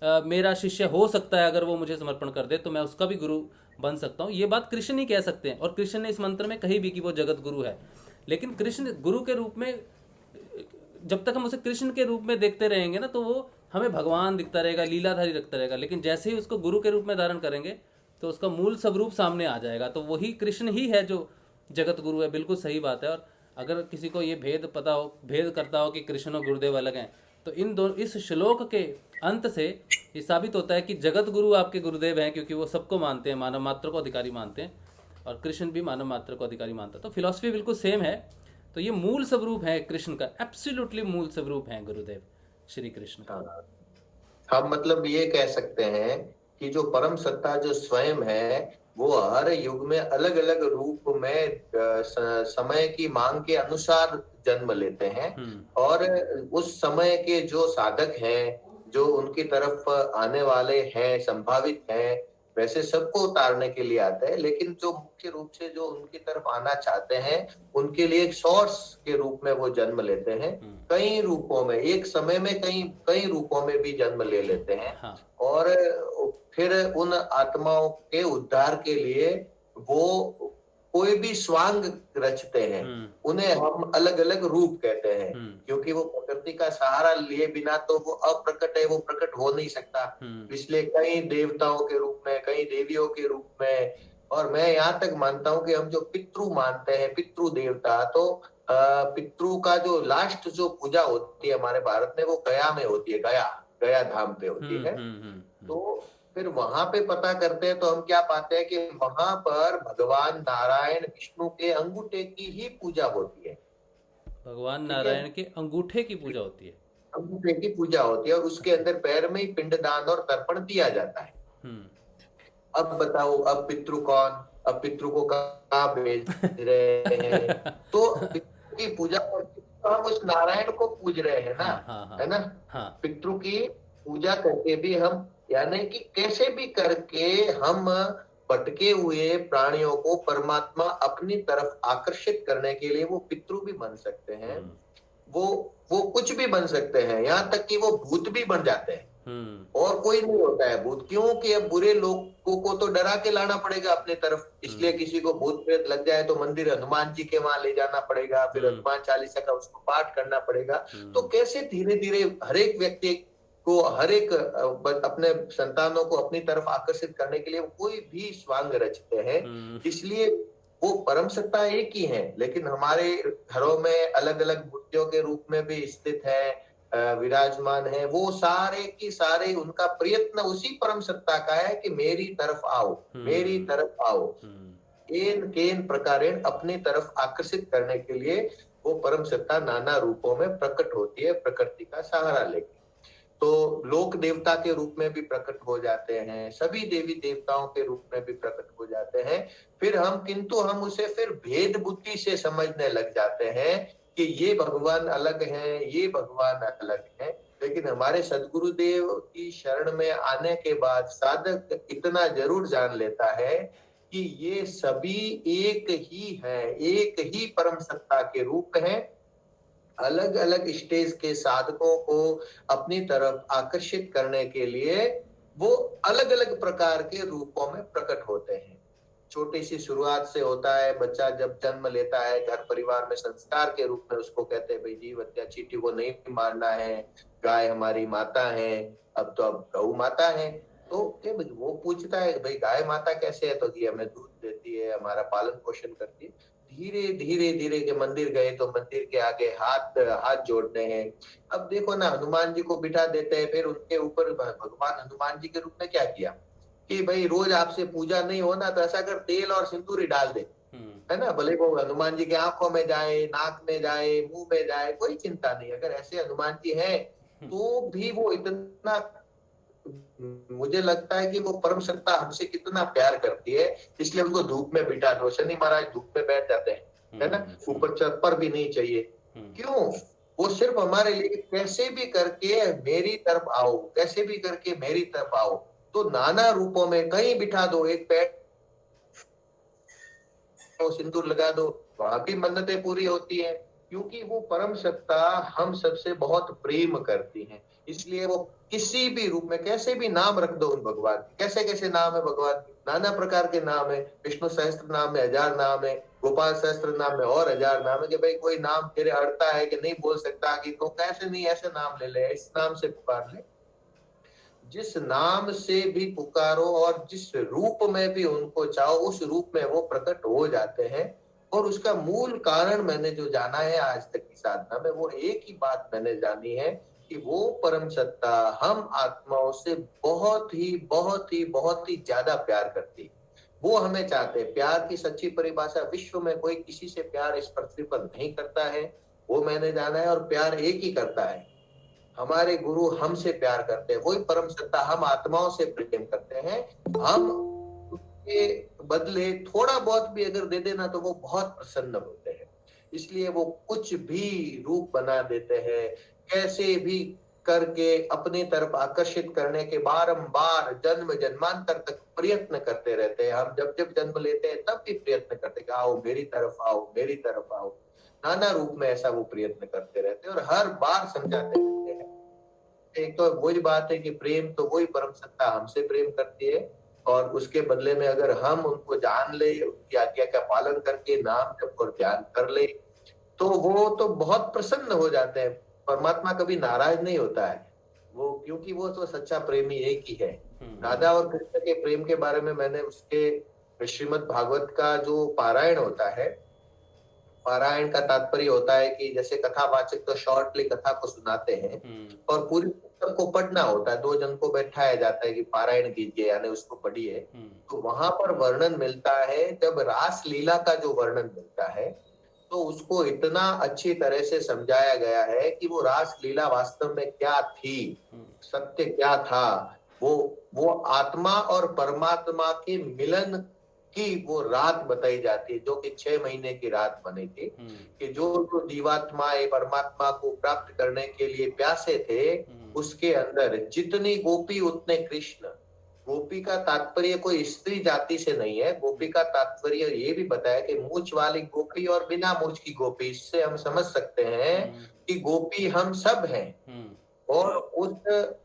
मेरा शिष्य हो सकता है, अगर वो मुझे समर्पण कर दे तो मैं उसका भी गुरु बन सकता हूँ, ये बात कृष्ण ही कह सकते हैं। और कृष्ण ने इस मंत्र में कही भी कि वो जगत गुरु है। लेकिन कृष्ण गुरु के रूप में, जब तक हम उसे कृष्ण के रूप में देखते रहेंगे ना, तो वो हमें भगवान दिखता रहेगा, लीलाधारी रखता रहेगा। लेकिन जैसे ही उसको गुरु के रूप में धारण करेंगे तो उसका मूल स्वरूप सामने आ जाएगा, तो वही कृष्ण ही है जो जगत गुरु है। बिल्कुल सही बात है। और अगर किसी को ये भेद पता हो, भेद करता हो कि कृष्ण और गुरुदेव अलग हैं, तो इस श्लोक के अंत से ये साबित होता है कि जगत गुरु आपके गुरुदेव हैं, क्योंकि वो सबको मानते हैं, मानव मात्र को अधिकारी मानते हैं, और कृष्ण भी मानव मात्र को अधिकारी मानता है। तो फिलॉसफी बिल्कुल सेम है। तो ये मूल स्वरूप है कृष्ण का, एब्सोल्युटली मूल स्वरूप है गुरुदेव श्री कृष्ण का। हम मतलब ये कह सकते हैं कि जो परम सत्ता जो स्वयं है वो हर युग में अलग अलग रूप में समय की मांग के अनुसार जन्म लेते हैं, और उस समय के जो साधक हैं, जो उनकी तरफ आने वाले हैं, संभावित हैं, वैसे सबको उतारने के लिए आते हैं। लेकिन जो मुख्य रूप से जो उनकी तरफ आना चाहते हैं, उनके लिए एक सोर्स के रूप में वो जन्म लेते हैं। कई रूपों में, एक समय में कई रूपों में भी जन्म ले लेते हैं। और फिर उन आत्माओं के उद्धार के लिए वो कोई भी स्वांग रचते हैं। उन्हें हम अलग अलग रूप कहते हैं, क्योंकि वो प्रकृति का सहारा लिए बिना तो वो अप्रकट है, वो प्रकट हो नहीं सकता। इसलिए कई देवताओं के रूप में, कई देवियों के रूप में, और मैं यहाँ तक मानता हूँ कि हम जो पितृ मानते हैं, पितृ देवता, तो पितृ का जो लास्ट जो पूजा होती है हमारे भारत में, वो गया में होती है, गया धाम पे होती है। तो फिर वहां पे पता करते हैं तो हम क्या पाते हैं कि वहां पर भगवान नारायण विष्णु के अंगूठे की ही पूजा होती है। भगवान नारायण के अंगूठे की पूजा होती है, अंगूठे की पूजा होती है, और उसके अंदर पैर में ही पिंडदान और तर्पण दिया जाता है। अब बताओ, अब पितृ कौन, अब पितृ को कहाँ भेज रहे हैं? तो पितृ की पूजा तो हम उस नारायण को पूज रहे हैं ना, है ना। पितृ की पूजा करके भी हम, यानी कि कैसे भी करके हम भटके हुए प्राणियों को परमात्मा अपनी तरफ आकर्षित करने के लिए वो पितृ भी बन सकते हैं, वो कुछ भी बन सकते हैं, यहाँ तक कि वो भूत भी बन जाते हैं। और कोई नहीं होता है भूत, क्योंकि अब बुरे लोगों को तो डरा के लाना पड़ेगा अपनी तरफ। इसलिए किसी को भूत प्रेत लग जाए तो मंदिर हनुमान जी के वहां ले जाना पड़ेगा, फिर हनुमान चालीसा का उसको पाठ करना पड़ेगा। तो कैसे धीरे धीरे हर एक व्यक्ति को, हर एक अपने संतानों को अपनी तरफ आकर्षित करने के लिए कोई भी स्वांग रचते हैं। इसलिए वो परम सत्ता एक ही है, लेकिन हमारे घरों में अलग अलग मूर्तियों के रूप में भी स्थित है, विराजमान है, वो सारे की सारे उनका प्रयत्न उसी परम सत्ता का है कि मेरी तरफ आओ, मेरी तरफ आओ, केन केन प्रकारेण अपनी तरफ आकर्षित करने के लिए वो परम सत्ता नाना रूपों में प्रकट होती है, प्रकृति का सहारा लेके। तो लोक देवता के रूप में भी प्रकट हो जाते हैं, सभी देवी देवताओं के रूप में भी प्रकट हो जाते हैं। फिर किंतु हम उसे फिर भेद बुद्धि से समझने लग जाते हैं कि ये भगवान अलग हैं, ये भगवान अलग हैं। लेकिन हमारे सदगुरुदेव की शरण में आने के बाद साधक इतना जरूर जान लेता है कि ये सभी एक ही हैं, एक ही परम सत्ता के रूप हैं। अलग अलग स्टेज के साधकों को अपनी तरफ आकर्षित करने के लिए वो अलग अलग प्रकार के रूपों में प्रकट होते हैं। छोटी सी शुरुआत से होता है, बच्चा जब जन्म लेता है घर परिवार में संस्कार के रूप में उसको कहते हैं भाई जीव हत्या चींटी को नहीं मारना है, गाय हमारी माता है, अब गौ माता है। तो वो पूछता है भाई गाय माता कैसे है, तो ये हमें दूध देती है, हमारा पालन पोषण करती है। धीरे धीरे धीरे के मंदिर गए तो मंदिर के आगे हाथ जोड़ने हैं। अब देखो ना, हनुमान जी को बिठा देते हैं, फिर उनके ऊपर भगवान हनुमान जी के रूप में क्या किया कि भाई रोज आपसे पूजा नहीं होना तो ऐसा कर तेल और सिंदूर ही डाल दे, है ना। भले वो हनुमान जी के आंखों में जाए, नाक में जाए, मुंह में जाए, कोई चिंता नहीं। अगर ऐसे हनुमान जी है तो भी वो इतना, मुझे लगता है कि वो परम सत्ता हमसे कितना प्यार करती है, इसलिए उनको धूप में बिठा दो। शनि महाराज धूप में बैठ जाते हैं, है ना, ऊपर छत पर भी नहीं चाहिए। क्यों? वो सिर्फ हमारे लिए कैसे भी करके मेरी तरफ आओ, कैसे भी करके मेरी तरफ आओ। तो नाना रूपों में कहीं बिठा दो, एक पैर सिंदूर लगा दो, वहां भी मन्नतें पूरी होती है, क्योंकि वो परम सत्ता हम सबसे बहुत प्रेम करती है। इसलिए वो किसी भी रूप में कैसे भी नाम रख दो उन भगवान के, कैसे कैसे नाम है भगवान के, नाना प्रकार के नाम है। विष्णु सहस्त्र नाम में 1000 नाम है, गोपाल सहस्त्र नाम में और 1000 नाम है। कि भाई कोई नाम तेरे अड़ता है कि नहीं बोल सकता, कि तो कैसे नहीं, ऐसे नाम ले ले, इस नाम से पुकार ले। जिस नाम से भी पुकारो और जिस रूप में भी उनको चाहो, उस रूप में वो प्रकट हो जाते हैं। और उसका मूल कारण मैंने जो जाना है आज तक की साधना में, वो एक ही बात मैंने जानी है कि वो परम सत्ता हम आत्माओं से बहुत ही बहुत ही बहुत ही ज्यादा प्यार करती है। वो हमें चाहते हैं। प्यार की सच्ची परिभाषा, विश्व में कोई किसी से प्यार इस पृथ्वी पर नहीं करता है, वो मैंने जाना है। और प्यार एक ही करता है, हमारे गुरु हमसे प्यार करते हैं, वही परम सत्ता हम आत्माओं से प्रेम करते हैं। हम उसके बदले थोड़ा बहुत भी अगर दे देना तो वो बहुत प्रसन्न होते हैं। इसलिए वो कुछ भी रूप बना देते हैं, कैसे भी करके अपनी तरफ आकर्षित करने के बारंबार जन्म जन्मांतर तक प्रयत्न करते रहते हैं। हम जब जब जन्म लेते हैं तब भी प्रयत्न करते हैं कि आओ मेरी तरफ आओ, मेरी तरफ आओ। नाना रूप में ऐसा वो प्रयत्न करते रहते हैं और हर बार समझाते रहते हैं। एक तो वही बात है कि प्रेम तो वही परम सत्ता हमसे प्रेम करती है, और उसके बदले में अगर हम उनको जान ले, उनकी आज्ञा का पालन करके नाम जप और ध्यान कर ले, तो वो तो बहुत प्रसन्न हो जाते हैं। परमात्मा कभी नाराज नहीं होता है वो, क्योंकि वो तो सच्चा प्रेमी एक ही है। राधा और कृष्ण के प्रेम के बारे में मैंने उसके श्रीमद् भागवत का जो पारायण होता है, पारायण का तात्पर्य होता है कि जैसे कथावाचक तो शॉर्टली कथा को सुनाते हैं और पूरी पुस्तक को पढ़ना होता है। 2 जन को बैठाया जाता है कि पारायण कीजिए, यानी उसको पढ़िए। तो वहां पर वर्णन मिलता है, जब रास लीला का जो वर्णन मिलता है तो उसको इतना अच्छी तरह से समझाया गया है कि वो रास लीला वास्तव में क्या थी, सत्य क्या था। वो आत्मा और परमात्मा के मिलन की वो रात बताई जाती है, जो कि 6 महीने की रात बनी थी। कि जो जीवात्माएं परमात्मा को प्राप्त करने के लिए प्यासे थे, उसके अंदर जितनी गोपी उतने कृष्ण। गोपी का तात्पर्य कोई स्त्री जाति से नहीं है। गोपी का तात्पर्य ये भी बताया कि मूंछ वाली गोपी और बिना मूंछ की गोपी। इससे हम समझ सकते हैं कि गोपी हम सब हैं। और उस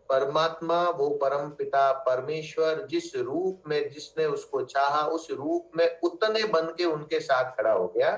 परमात्मा, वो परम पिता परमेश्वर जिस रूप में जिसने उसको चाहा, उस रूप में उतने बन के उनके साथ खड़ा हो गया।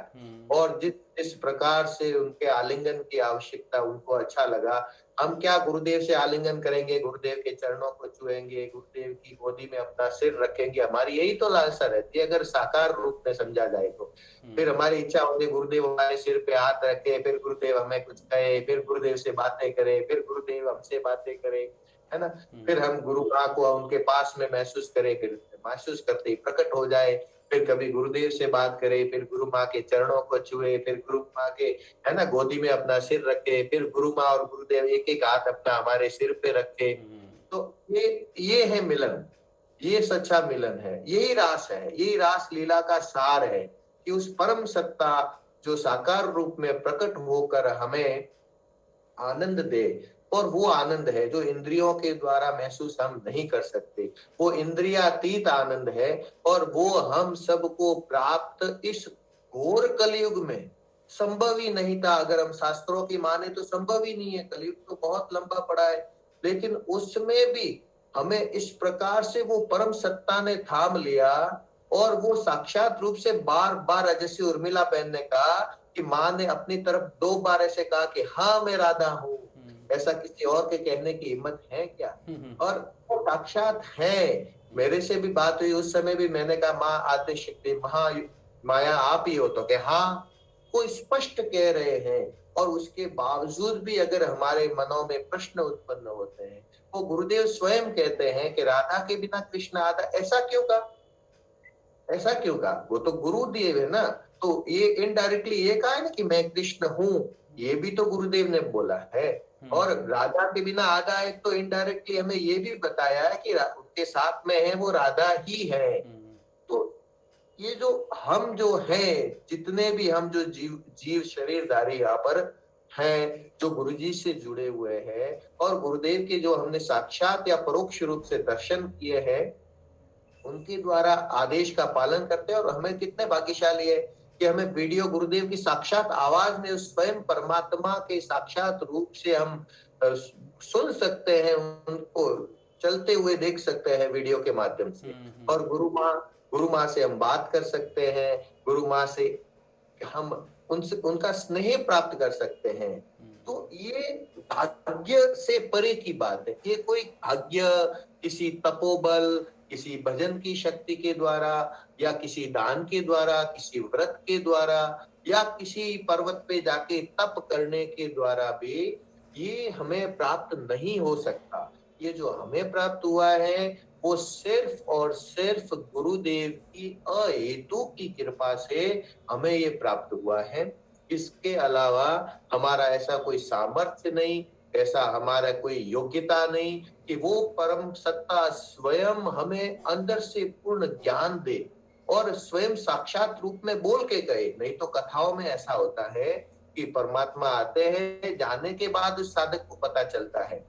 और जिस प्रकार से उनके आलिंगन की आवश्यकता उनको अच्छा लगा, हम क्या गुरुदेव से आलिंगन करेंगे, गुरुदेव के चरणों को छुएंगे, गुरुदेव की गोदी में अपना सिर रखेंगे, हमारी यही तो लालसा रहती है अगर साकार रूप में समझा जाए तो। फिर हमारी इच्छा होती है गुरुदेव हमारे सिर पे हाथ रखे, फिर गुरुदेव हमें कुछ कहे, फिर गुरुदेव से बातें करे, फिर गुरुदेव हमसे बातें करे, है ना। फिर हम गुरु माँ को उनके पास में महसूस करें, फिर महसूस करते ही प्रकट हो जाए, फिर कभी गुरुदेव से बात करे, फिर गुरु माँ के चरणों को छुए, फिर गुरु माँ के, है ना, गोदी में अपना सिर रखे, फिर गुरु माँ और गुरुदेव एक एक हाथ अपना हमारे सिर पे रखे। तो ये है मिलन, ये सच्चा मिलन है, यही रास है, यही रास लीला का सार है कि उस परम सत्ता जो साकार रूप में प्रकट होकर हमें आनंद दे, और वो आनंद है जो इंद्रियों के द्वारा महसूस हम नहीं कर सकते, वो इंद्रियातीत आनंद है, और वो हम सबको प्राप्त इस घोर कलयुग में संभव ही नहीं था। अगर हम शास्त्रों की माने तो संभव ही नहीं है, कलयुग तो बहुत लंबा पड़ा है, लेकिन उसमें भी हमें इस प्रकार से वो परम सत्ता ने थाम लिया, और वो साक्षात रूप से बार बार, जैसे उर्मिला बहन ने कहा कि माँ ने अपनी तरफ 2 बार ऐसे कहा कि हाँ मैं राधा हूँ, ऐसा किसी और के कहने की हिम्मत है क्या? और वो साक्षात है। मेरे से भी बात हुई उस समय भी, मैंने कहा माँ आदि शक्ति महा माया आप ही हो, तो कि हाँ, वो स्पष्ट कह रहे हैं, और उसके बावजूद भी अगर हमारे मनों में प्रश्न उत्पन्न होते हैं, वो गुरुदेव स्वयं कहते हैं कि राधा के बिना कृष्ण आधा, ऐसा क्यों कहा, ऐसा क्यों कहा? वो तो गुरुदेव है ना, तो ये इनडायरेक्टली ये कहा है ना कि मैं कृष्ण हूँ, ये भी तो गुरुदेव ने बोला है। और राधा के बिना आधा है, तो इनडायरेक्टली हमें ये भी बताया है कि उनके साथ में है वो राधा ही है। तो ये जो हम जो हैं, जितने भी हम जो जीव शरीरधारी यहाँ पर हैं, जो गुरुजी से जुड़े हुए हैं, और गुरुदेव के जो हमने साक्षात या परोक्ष रूप से दर्शन किए हैं, उनके द्वारा आदेश का पालन करते हैं। और हमें कितने भाग्यशाली है कि हमें वीडियो गुरुदेव की साक्षात आवाज में स्वयं परमात्मा के साक्षात रूप से हम सुन सकते हैं, उनको चलते हुए देख सकते हैं वीडियो के माध्यम से। और गुरु माँ से हम बात कर सकते हैं, गुरु माँ से हम उनका स्नेह प्राप्त कर सकते हैं। तो ये भाग्य से परे की बात है। ये कोई भाग्य किसी तपोबल, किसी भजन की शक्ति के द्वारा, या किसी दान के द्वारा, किसी व्रत के द्वारा, या किसी पर्वत पे जाके तप करने के द्वारा भी ये हमें प्राप्त नहीं हो सकता। ये जो हमें प्राप्त हुआ है वो सिर्फ और सिर्फ गुरुदेव की अहेतु की कृपा से हमें ये प्राप्त हुआ है। इसके अलावा हमारा ऐसा कोई सामर्थ्य नहीं, ऐसा हमारा कोई योग्यता नहीं कि वो परम सत्ता स्वयं हमें अंदर से पूर्ण ज्ञान दे और स्वयं साक्षात रूप में बोल के गए। नहीं तो कथाओं में ऐसा होता है कि परमात्मा आते हैं, जाने के बाद उस साधक को पता चलता है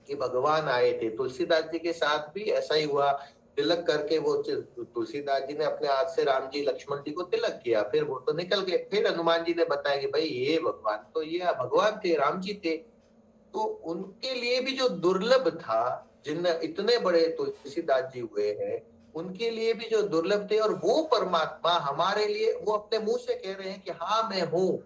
कि भगवान आए थे। तुलसीदास जी के साथ भी ऐसा ही हुआ। तिलक करके वो तुलसीदास जी ने अपने हाथ से राम जी लक्ष्मण जी को तिलक किया, फिर वो तो निकल गए। फिर हनुमान जी ने बताया कि भाई ये भगवान तो ये भगवान थे, राम जी थे। तो उनके लिए भी जो दुर्लभ था, जिन इतने बड़े तुलसीदास जी हुए हैं, उनके लिए भी जो दुर्लभ थे, और वो परमात्मा हमारे लिए वो अपने मुंह से कह रहे हैं कि हाँ मैं हूँ,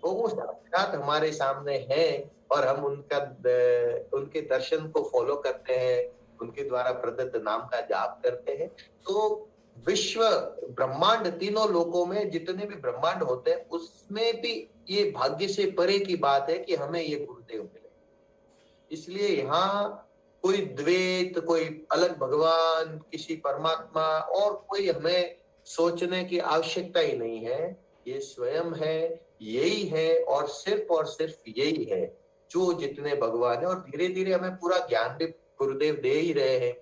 तो वो साक्षात हमारे सामने है। और हम उनके दर्शन को फॉलो करते हैं, उनके द्वारा प्रदत्त नाम का जाप करते हैं। तो विश्व ब्रह्मांड, तीनों लोकों में जितने भी ब्रह्मांड होते हैं, उसमें भी ये भाग्य से परे की बात है कि हमें ये गुरुदेव मिले। इसलिए यहाँ कोई द्वैत, कोई अलग भगवान, किसी परमात्मा और कोई हमें सोचने की आवश्यकता ही नहीं है। ये स्वयं है, यही है, और सिर्फ यही है जो जितने भगवान है। और धीरे धीरे हमें पूरा ज्ञान भी गुरुदेव दे ही रहे हैं।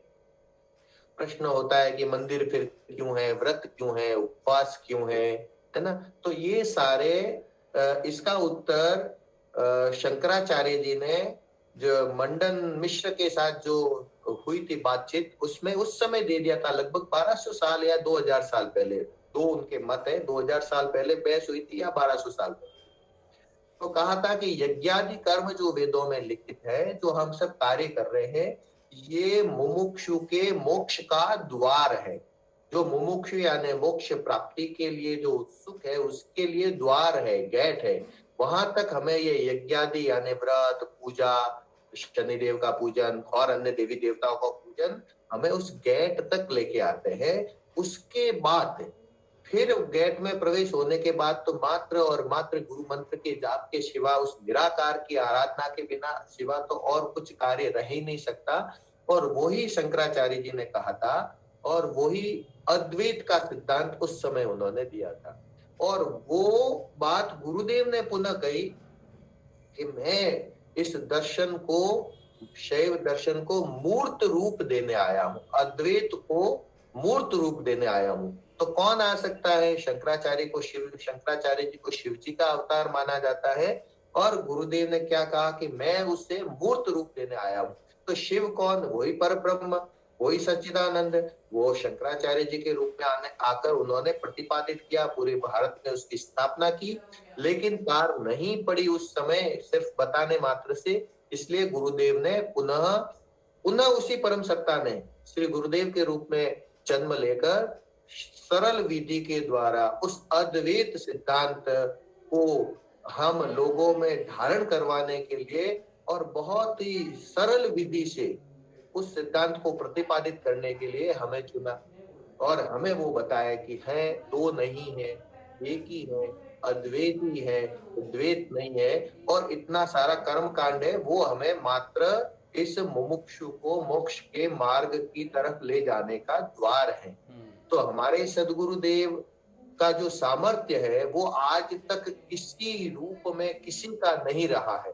प्रश्न होता है कि मंदिर फिर क्यों है, व्रत क्यों है, उपवास क्यों है ना? तो ये सारे इसका उत्तर शंकराचार्य जी ने जो मंडन मिश्र के साथ जो हुई थी बातचीत, उसमें उस समय दे दिया था, लगभग 1200 साल या 2000 साल पहले। दो उनके मत है, 2000 साल पहले बहस हुई थी या 1200 साल पहले। तो कहा था कि यज्ञादि कर्म जो वेदों में लिखित है, जो हम सब कार्य कर रहे हैं, ये मुमुक्षु के मोक्ष का द्वार है। जो मुमुक्षु यानी मोक्ष प्राप्ति के लिए जो उत्सुक है, उसके लिए द्वार है, गेट है। वहां तक हमें ये यज्ञादि यानी व्रत, पूजा, शनिदेव का पूजन और अन्य देवी देवताओं का पूजन हमें उस गेट तक लेके आते हैं। उसके बाद फिर गेट में प्रवेश होने के बाद तो मात्र और मात्र गुरु मंत्र के जाप के सिवा, उस निराकार की आराधना के बिना सिवा तो और कुछ कार्य रह ही नहीं सकता। और वही शंकराचार्य जी ने कहा था और वही अद्वैत का सिद्धांत उस समय उन्होंने दिया था। और वो बात गुरुदेव ने पुनः कही कि मैं इस दर्शन को, शैव दर्शन को मूर्त रूप देने आया हूं, अद्वैत को मूर्त रूप देने आया हूं। तो कौन आ सकता है? शंकराचार्य जी को शिव जी का अवतार माना जाता है। और गुरुदेव ने क्या कहा कि मैं उससे मूर्त रूप देने आया हूं। तो शिव कौन? वही पर ब्रह्म, वही सच्चिदानंद, वो शंकराचार्य जी के रूप में आकर उन्होंने प्रतिपादित किया, पूरे भारत में उसकी स्थापना की। लेकिन पार नहीं पड़ी उस समय सिर्फ बताने मात्र से। इसलिए गुरुदेव ने पुनः उसी परम सत्ता ने श्री गुरुदेव के रूप में जन्म लेकर सरल विधि के द्वारा उस अद्वैत सिद्धांत को हम लोगों में धारण करवाने के लिए और बहुत ही सरल विधि से उस सिद्धांत को प्रतिपादित करने के लिए हमें चुना। और हमें वो बताया कि है, दो नहीं है, एक ही है, अद्वैत ही है, द्वैत नहीं है। और इतना सारा कर्म कांड है, वो हमें मात्र इस मुमुक्षु को मोक्ष के मार्ग की तरफ ले जाने का द्वार है। तो हमारे सद्गुरुदेव का जो सामर्थ्य है वो आज तक किसी रूप में किसी का नहीं रहा है।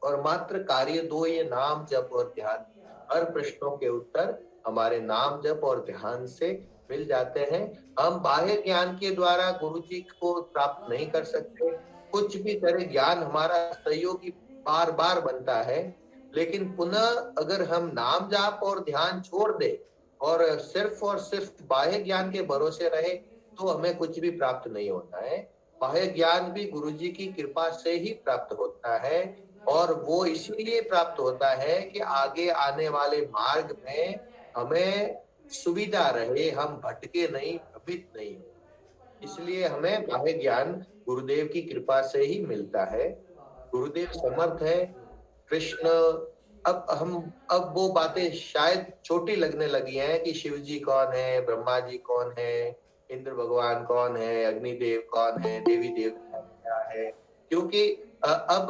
और मात्र कार्य दो, ये नाम जप और ध्यान। हर प्रश्नों के उत्तर हमारे नाम जप और ध्यान से मिल जाते हैं। हम बाह्य ज्ञान के द्वारा गुरु जी को प्राप्त नहीं कर सकते। कुछ भी करे ज्ञान हमारा सहयोगी बार बार बनता है। लेकिन पुनः अगर हम नाम जाप और ध्यान छोड़ दे और सिर्फ बाह्य ज्ञान के भरोसे रहे तो हमें कुछ भी प्राप्त नहीं होता है। बाह्य ज्ञान भी गुरु जी की कृपा से ही प्राप्त होता है। और वो इसीलिए प्राप्त होता है कि आगे आने वाले मार्ग में हमें सुविधा रहे, हम भटके नहीं, भ्रमित नहीं हो। इसलिए हमें बाह्य ज्ञान गुरुदेव की कृपा से ही मिलता है। गुरुदेव समर्थ है। कृष्ण, अब वो बातें शायद छोटी लगने लगी हैं कि शिव जी कौन है, ब्रह्मा जी कौन है, इंद्र भगवान कौन है, अग्निदेव कौन है, देवी देवता क्या है। क्योंकि अब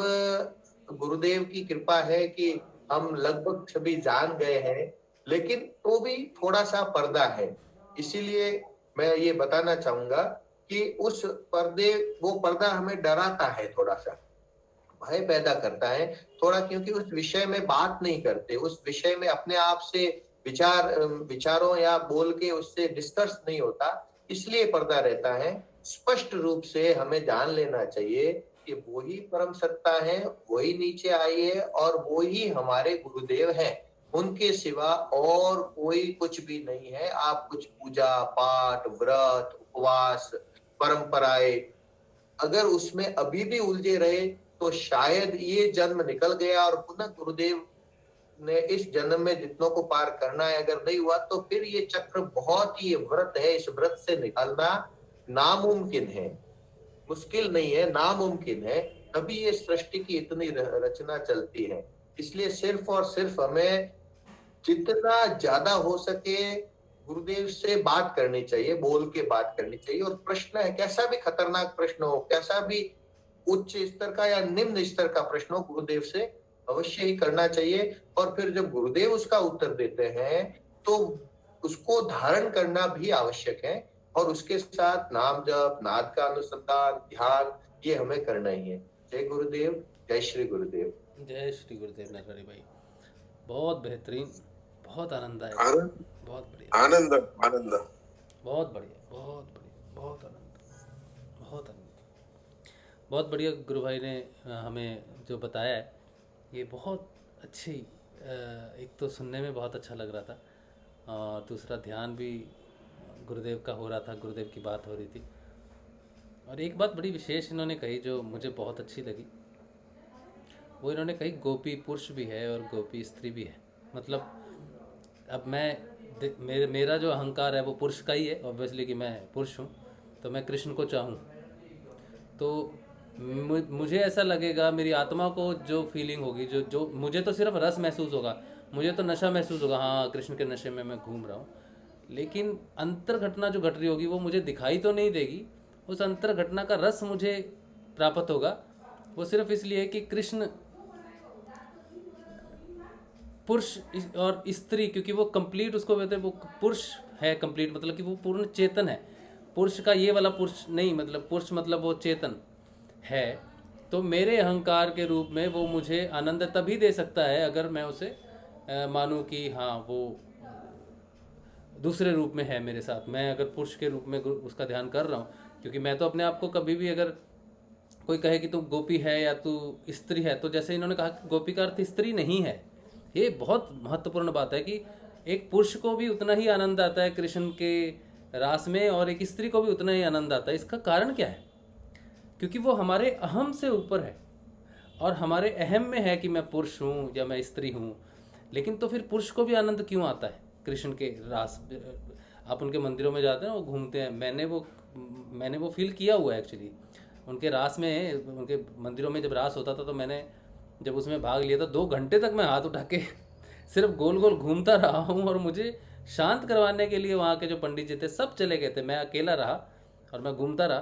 गुरुदेव की कृपा है कि हम लगभग सभी जान गए हैं, लेकिन तो भी थोड़ा सा पर्दा है। इसीलिए मैं ये बताना चाहूंगा कि वो पर्दा हमें डराता है, थोड़ा सा भय पैदा करता है थोड़ा, क्योंकि उस विषय में बात नहीं करते, उस विषय में अपने आप से विचारों या बोल के उससे डिस्कस नहीं होता, इसलिए पर्दा रहता है। स्पष्ट रूप से हमें जान लेना चाहिए कि वही परम सत्ता है, वही नीचे आई है और वही हमारे गुरुदेव हैं। उनके सिवा और कोई कुछ भी नहीं है। आप कुछ पूजा पाठ, व्रत, उपवास, परंपराएं अगर उसमें अभी भी उलझे रहे तो शायद ये जन्म निकल गया और पुनः गुरुदेव ने इस जन्म में जितनों को पार करना है अगर नहीं हुआ तो फिर ये चक्र बहुत ही व्रत है, इस व्रत से निकलना नामुमकिन है, मुश्किल नहीं है, नामुमकिन है। तभी ये सृष्टि की इतनी रचना चलती है। इसलिए सिर्फ और सिर्फ हमें जितना ज्यादा हो सके गुरुदेव से बात करनी चाहिए, बोल के बात करनी चाहिए। और प्रश्न है, कैसा भी खतरनाक प्रश्न हो, कैसा भी उच्च स्तर का या निम्न स्तर का प्रश्न हो, गुरुदेव से अवश्य ही करना चाहिए। और फिर जब गुरुदेव उसका उत्तर देते हैं तो उसको धारण करना भी आवश्यक है। और उसके साथ नाम जप, नाद का अनुसंधान, ध्यान, ये हमें करना ही है। जय गुरुदेव, जय श्री गुरुदेव। जय श्री गुरुदेव नरहरि भाई, बहुत बेहतरीन, बहुत आनंद आया, बहुत बढ़िया, आनंद आनंद, बहुत बढ़िया, बहुत बढ़िया, बहुत आनंद, बहुत आनंद, बहुत बढ़िया। गुरु भाई ने हमें जो बताया है ये बहुत अच्छी, एक तो सुनने में बहुत अच्छा लग रहा था और दूसरा ध्यान भी गुरुदेव का हो रहा था, गुरुदेव की बात हो रही थी। और एक बात बड़ी विशेष इन्होंने कही जो मुझे बहुत अच्छी लगी, वो इन्होंने कही गोपी पुरुष भी है और गोपी स्त्री भी है। मतलब अब मेरा जो अहंकार है वो पुरुष का ही है ऑब्वियसली, कि मैं पुरुष हूँ तो मैं कृष्ण को चाहूँ। तो मुझे ऐसा लगेगा, मेरी आत्मा को जो फीलिंग होगी, जो जो मुझे तो सिर्फ रस महसूस होगा, मुझे तो नशा महसूस होगा, हाँ कृष्ण के नशे में मैं घूम रहा हूँ, लेकिन अंतर घटना जो घट रही होगी वो मुझे दिखाई तो नहीं देगी। उस अंतर घटना का रस मुझे प्राप्त होगा, वो सिर्फ इसलिए कि कृष्ण पुरुष और स्त्री, क्योंकि वो कंप्लीट, उसको कहते हैं वो पुरुष है कंप्लीट, मतलब कि वो पूर्ण चेतन है। पुरुष का ये वाला पुरुष नहीं, मतलब पुरुष मतलब वो चेतन है। तो मेरे अहंकार के रूप में वो मुझे आनंद तभी दे सकता है अगर मैं उसे मानूं कि हाँ वो दूसरे रूप में है मेरे साथ, मैं अगर पुरुष के रूप में उसका ध्यान कर रहा हूँ। क्योंकि मैं तो अपने आप को कभी भी, अगर कोई कहे कि तू गोपी है या तू स्त्री है, तो जैसे इन्होंने कहा कि गोपी का अर्थ स्त्री नहीं है, ये बहुत महत्वपूर्ण बात है कि एक पुरुष को भी उतना ही आनंद आता है कृष्ण के रास में और एक स्त्री को भी उतना ही आनंद आता है। इसका कारण क्या है? क्योंकि वो हमारे अहम से ऊपर है और हमारे अहम में है कि मैं पुरुष हूँ या मैं स्त्री हूँ। लेकिन तो फिर पुरुष को भी आनंद क्यों आता है कृष्ण के रास? आप उनके मंदिरों में जाते हैं, वो घूमते हैं, मैंने वो फील किया हुआ है एक्चुअली। उनके रास में, उनके मंदिरों में जब रास होता था तो मैंने जब उसमें भाग लिया था, 2 घंटे तक मैं हाथ उठा के सिर्फ गोल गोल घूमता रहा हूँ। और मुझे शांत करवाने के लिए वहाँ के जो पंडित जी थे सब चले गए थे, मैं अकेला रहा और मैं घूमता रहा।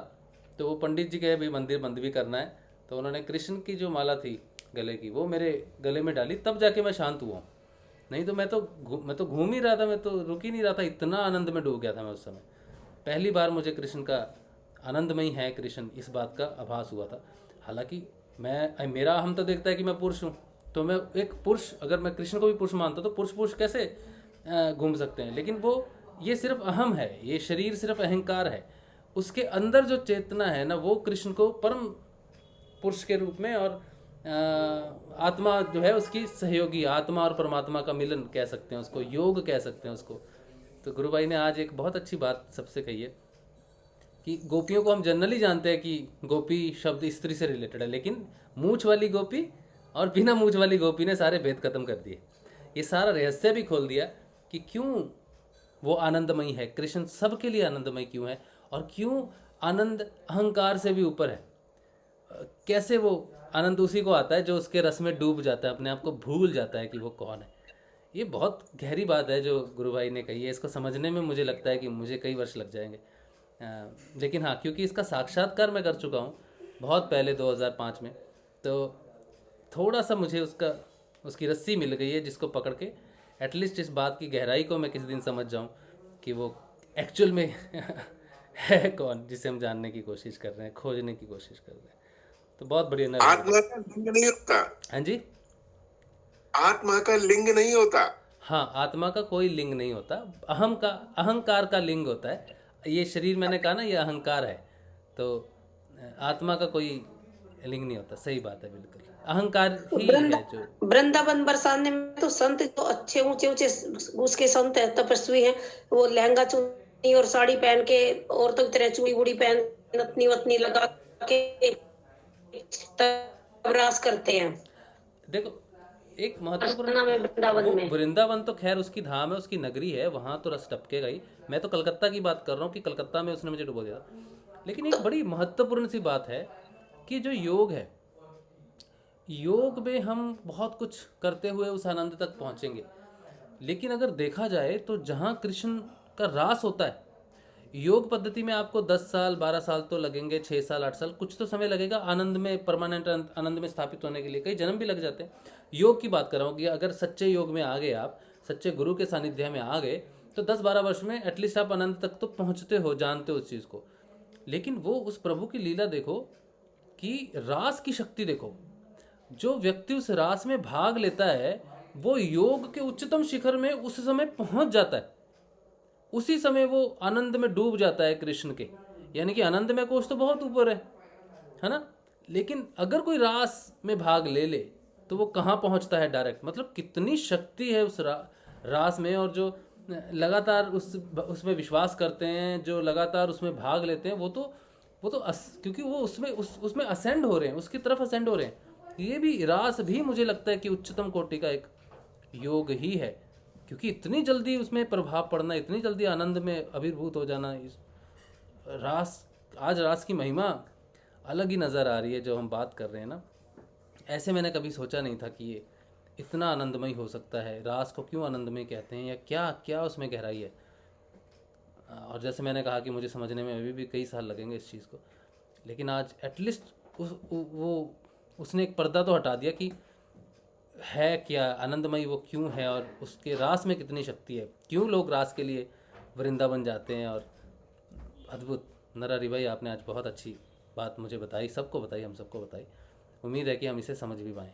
तो वो पंडित जी कहे भाई मंदिर बंद भी करना है, तो उन्होंने कृष्ण की जो माला थी गले की वो मेरे गले में डाली, तब जाके मैं शांत हुआ। नहीं तो मैं तो घूम ही रहा था, मैं तो रुक ही नहीं रहा था, इतना आनंद में डूब गया था मैं उस समय। पहली बार मुझे कृष्ण का आनंदमयी है कृष्ण, इस बात का आभास हुआ था। हालांकि मेरा अहम तो देखता है कि मैं पुरुष हूँ, तो मैं एक पुरुष, अगर मैं कृष्ण को भी पुरुष मानता तो पुरुष कैसे घूम सकते हैं? लेकिन वो ये सिर्फ अहम है, ये शरीर सिर्फ अहंकार है। उसके अंदर जो चेतना है ना, वो कृष्ण को परम पुरुष के रूप में, और आत्मा जो है उसकी सहयोगी, आत्मा और परमात्मा का मिलन कह सकते हैं उसको, योग कह सकते हैं उसको। तो गुरु भाई ने आज एक बहुत अच्छी बात सबसे कही है कि गोपियों को हम जनरली जानते हैं कि गोपी शब्द स्त्री से रिलेटेड है, लेकिन मूछ वाली गोपी और बिना मूछ वाली गोपी ने सारे भेद खत्म कर दिए। ये सारा रहस्य भी खोल दिया कि क्यों वो आनंदमयी है, कृष्ण सबके लिए आनंदमयी क्यों है, और क्यों आनंद अहंकार से भी ऊपर है। कैसे वो आनंद उसी को आता है जो उसके रस में डूब जाता है, अपने आप को भूल जाता है कि वो कौन है। ये बहुत गहरी बात है जो गुरु भाई ने कही है। इसको समझने में मुझे लगता है कि मुझे कई वर्ष लग जाएंगे, लेकिन हाँ, क्योंकि इसका साक्षात्कार मैं कर चुका हूँ बहुत पहले 2005 में, तो थोड़ा सा मुझे उसकी रस्सी मिल गई है जिसको पकड़ के एटलीस्ट इस बात की गहराई को मैं किसी दिन समझ जाऊँ कि वो एक्चुअल में है कौन, जिसे हम जानने की कोशिश कर रहे हैं, खोजने की कोशिश कर रहे हैं। तो बहुत बढ़िया। आत्मा का लिंग नहीं होता। हाँ जी, आत्मा का लिंग नहीं होता। हाँ, आत्मा का कोई लिंग नहीं होता, अहंकार का लिंग होता है। ये शरीर मैंने कहा ना, ये अहंकार है, तो आत्मा का कोई लिंग नहीं होता। सही बात है, बिल्कुल अहंकार ही है जो। वृंदावन बरसाने में तो संत जो अच्छे ऊंचे ऊंचे उसके संत है, तपस्वी हैं, वो लहंगा चुन्नी और साड़ी पहन के, औरतों की तरह चूड़ी बूड़ी पहन, नतनी वतनी लगा के तब रास करते हैं। देखो एक महत्वपूर्ण, वृंदावन तो खैर उसकी धाम है, उसकी नगरी है, वहाँ तो रस टपकेगा ही। मैं तो कलकत्ता की बात कर रहा हूँ कि कलकत्ता में उसने मुझे डुबो दिया। लेकिन एक बड़ी महत्वपूर्ण सी बात है कि जो योग है, योग में हम बहुत कुछ करते हुए उस आनंद तक पहुँचेंगे। लेकिन अगर देखा जाए तो जहाँ कृष्ण का रास होता है, योग पद्धति में आपको 10 साल 12 साल तो लगेंगे, 6 साल 8 साल, कुछ तो समय लगेगा आनंद में, परमानेंट आनंद में स्थापित होने के लिए कई जन्म भी लग जाते हैं। योग की बात कर रहा हूँ कि अगर सच्चे योग में आ गए, आप सच्चे गुरु के सानिध्य में आ गए, तो 10-12 वर्ष में एटलीस्ट आप आनंद तक तो पहुँचते हो, जानते हो उस चीज़ को। लेकिन वो उस प्रभु की लीला देखो कि रास की शक्ति देखो। जो व्यक्ति उस रास में भाग लेता है वो योग के उच्चतम शिखर में उस समय पहुँच जाता है, उसी समय वो आनंद में डूब जाता है कृष्ण के। यानी कि आनंद में कोश तो बहुत ऊपर है ना। लेकिन अगर कोई रास में भाग ले तो वो कहाँ पहुँचता है डायरेक्ट। मतलब कितनी शक्ति है उस रास में, और जो लगातार उसमें विश्वास करते हैं, जो लगातार उसमें भाग लेते हैं, वो तो क्योंकि वो उसमें असेंड हो रहे हैं, उसकी तरफ असेंड हो रहे हैं। ये भी रास भी मुझे लगता है कि उच्चतम कोटि का एक योग ही है, क्योंकि इतनी जल्दी उसमें प्रभाव पड़ना, इतनी जल्दी आनंद में अभिभूत हो जाना। आज रास की महिमा अलग ही नज़र आ रही है जो हम बात कर रहे हैं ना। ऐसे मैंने कभी सोचा नहीं था कि ये इतना आनंदमय हो सकता है। रास को क्यों आनंदमय कहते हैं या क्या क्या उसमें गहराई है। और जैसे मैंने कहा कि मुझे समझने में अभी भी कई साल लगेंगे इस चीज़ को, लेकिन आज एटलीस्ट उसने एक पर्दा तो हटा दिया कि है क्या आनंदमय, वो क्यों है और उसके रास में कितनी शक्ति है, क्यों लोग रास के लिए वृंदावन जाते हैं। और अद्भुत नरहरि भाई, आपने आज बहुत अच्छी बात मुझे बताई, सबको बताई, हम सबको बताई। उम्मीद है कि हम इसे समझ भी पाएँ।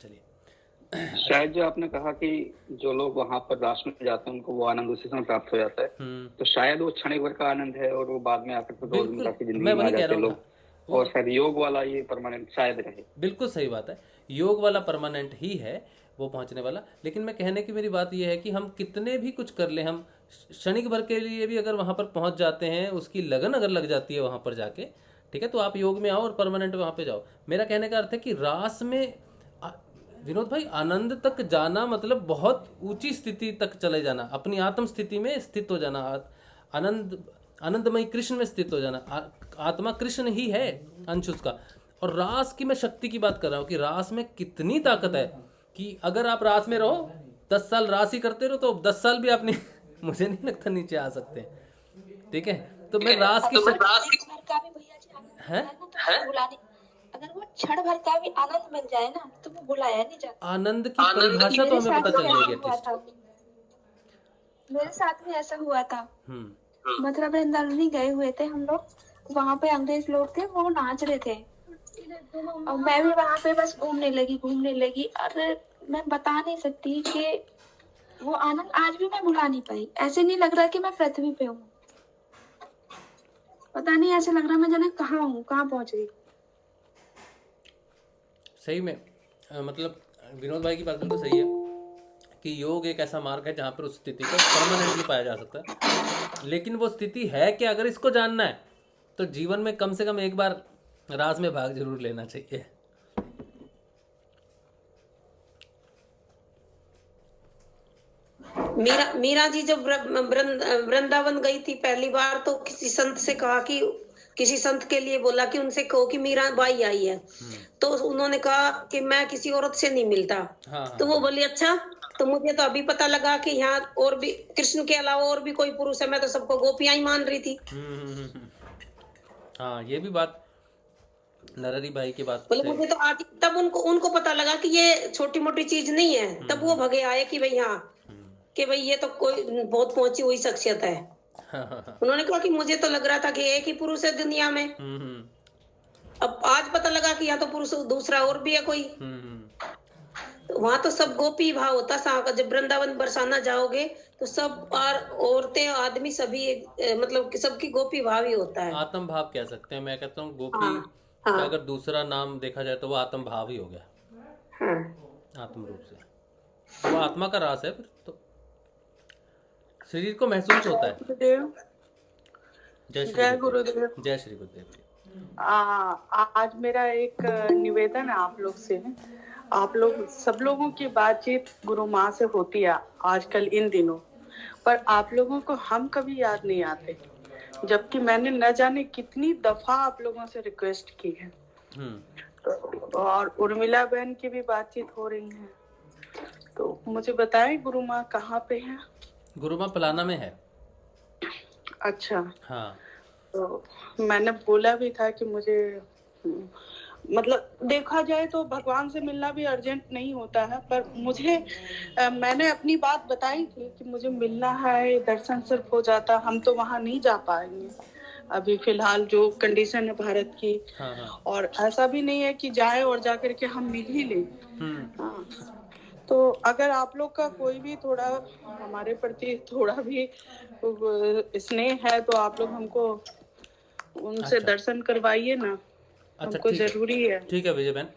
चलिए, शायद जो आपने कहा कि जो लोग वहां पर रास में जाते हैं उनको वो आनंद उसी समय प्राप्त हो जाता है, तो शायद वो क्षणिक भर का आनंद है और वो बाद में आकर तो रोजमर्रा की जिंदगी में आ जाते हैं लोग, और शायद योग वाला ये परमानेंट शायद रहे। बिल्कुल सही बात है, योग वाला परमानेंट ही है वो पहुंचने वाला। लेकिन मैं कहने की मेरी बात ये है कि हम कितने भी कुछ कर लें, हम क्षणिक भर के लिए भी अगर वहाँ पर पहुँच जाते हैं, उसकी लगन अगर लग जाती है वहाँ पर जाके, ठीक है, तो आप योग में आओ और परमानेंट वहाँ पे जाओ। मेरा कहने का अर्थ है कि रास में विनोद भाई आनंद तक जाना मतलब बहुत ऊंची स्थिति तक चले जाना, अपनी आत्म स्थिति में स्थित हो जाना, आनंदमय कृष्ण में स्थित हो जाना। आत्मा कृष्ण ही है, अंश उसका। और रास की मैं शक्ति की बात कर रहा हूँ कि रास में कितनी ताकत है कि अगर आप रास में रहो, 10 साल रास ही करते रहो, तो 10 साल भी आप नहीं मुझे नहीं लगता नीचे आ सकते, ठीक है। तो मैं रास की अगर वो क्षण भर का भी आनंद मिल जाए ना तो वो भुलाया नहीं जाता। आनंद की परिभाषा तो हमें पता चल जाएगी एटलीस्ट। मेरे साथ में ऐसा हुआ था, मथुरा वृंदावन गए हुए थे हम लोग, वहाँ पे अंग्रेज लोग थे, वो नाच रहे थे और मैं भी वहाँ पे बस घूमने लगी। और मैं बता नहीं सकती कि वो आनंद आज भी मैं भुला नहीं पाई। ऐसे नहीं लग रहा कि मैं पृथ्वी पे हूँ, पता नहीं, ऐसे लग रहा मैं जाने कहाँ हूँ, कहाँ पहुँच गई। सही में मतलब विनोद भाई की बात बिल्कुल सही है कि योग एक ऐसा मार्ग है जहाँ पर उस स्थिति को परमानेंटली पाया जा सकता है। लेकिन वो स्थिति है कि अगर इसको जानना है तो जीवन में कम से कम एक बार रास में भाग जरूर लेना चाहिए। मीरा जी जब वृंदावन गई थी पहली बार, तो किसी संत से कहा कि किसी संत के लिए बोला कि उनसे कहो कि मीरा बाई आई है, तो उन्होंने कहा कि मैं किसी औरत से नहीं मिलता। तो वो बोली अच्छा, तो मुझे तो अभी पता लगा कि यहाँ और भी कृष्ण के अलावा और भी कोई पुरुष है, मैं तो सबको गोपियां ही मान रही थी। हाँ, ये भी बात नरहरि भाई की बात बोले मुझे तो आज तब उनको पता लगा कि ये छोटी मोटी चीज नहीं है। तब वो भगे आए कि भाई हाँ, कि भाई ये तो कोई बहुत पहुंची हुई शख्सियत है। उन्होंने कहा कि मुझे तो लग रहा था कि एक ही पुरुष है दुनिया में, अब आज पता लगा कि यहाँ तो पुरुष दूसरा और भी है कोई। वहां तो सब गोपी भाव होता था। जब वृंदावन बरसाना जाओगे तो सब औरतें आदमी सभी मतलब सबकी गोपी भाव ही होता है। आत्म भाव कह सकते हैं। मैं कहता हूँ गोपी का अगर दूसरा नाम देखा जाए तो वो आत्म भाव ही हो गया। आत्म रूप से वो आत्मा का रास है। फिर तो शरीर को महसूस होता है। जय गुरुदेव। जय श्री गुरुदेव। आज मेरा एक निवेदन है आप लोग से। आप लोग सब लोगों की बातचीत गुरु माँ से होती है आजकल इन दिनों, पर आप लोगों को हम कभी याद नहीं आते, जबकि मैंने न जाने कितनी दफा आप लोगों से रिक्वेस्ट की है। और उर्मिला बहन की भी बातचीत हो रही है, तो मुझे बताएं गुरु माँ कहाँ पे है? गुरु माँ पलाना में है। अच्छा। हाँ, तो मैंने बोला भी था कि मुझे मतलब देखा जाए तो भगवान से मिलना भी अर्जेंट नहीं होता है, पर मुझे मैंने अपनी बात बताई थी कि मुझे मिलना है, दर्शन सिर्फ हो जाता, हम तो वहां नहीं जा पाएंगे अभी फिलहाल जो कंडीशन है भारत की। और ऐसा भी नहीं है कि जाए और जाकर के हम मिल ही लें। हाँ, तो अगर आप लोग का कोई भी थोड़ा हमारे प्रति थोड़ा भी स्नेह है तो आप लोग हमको उनसे दर्शन करवाइए ना। हमको जरूरी है। ठीक है विजय बहन,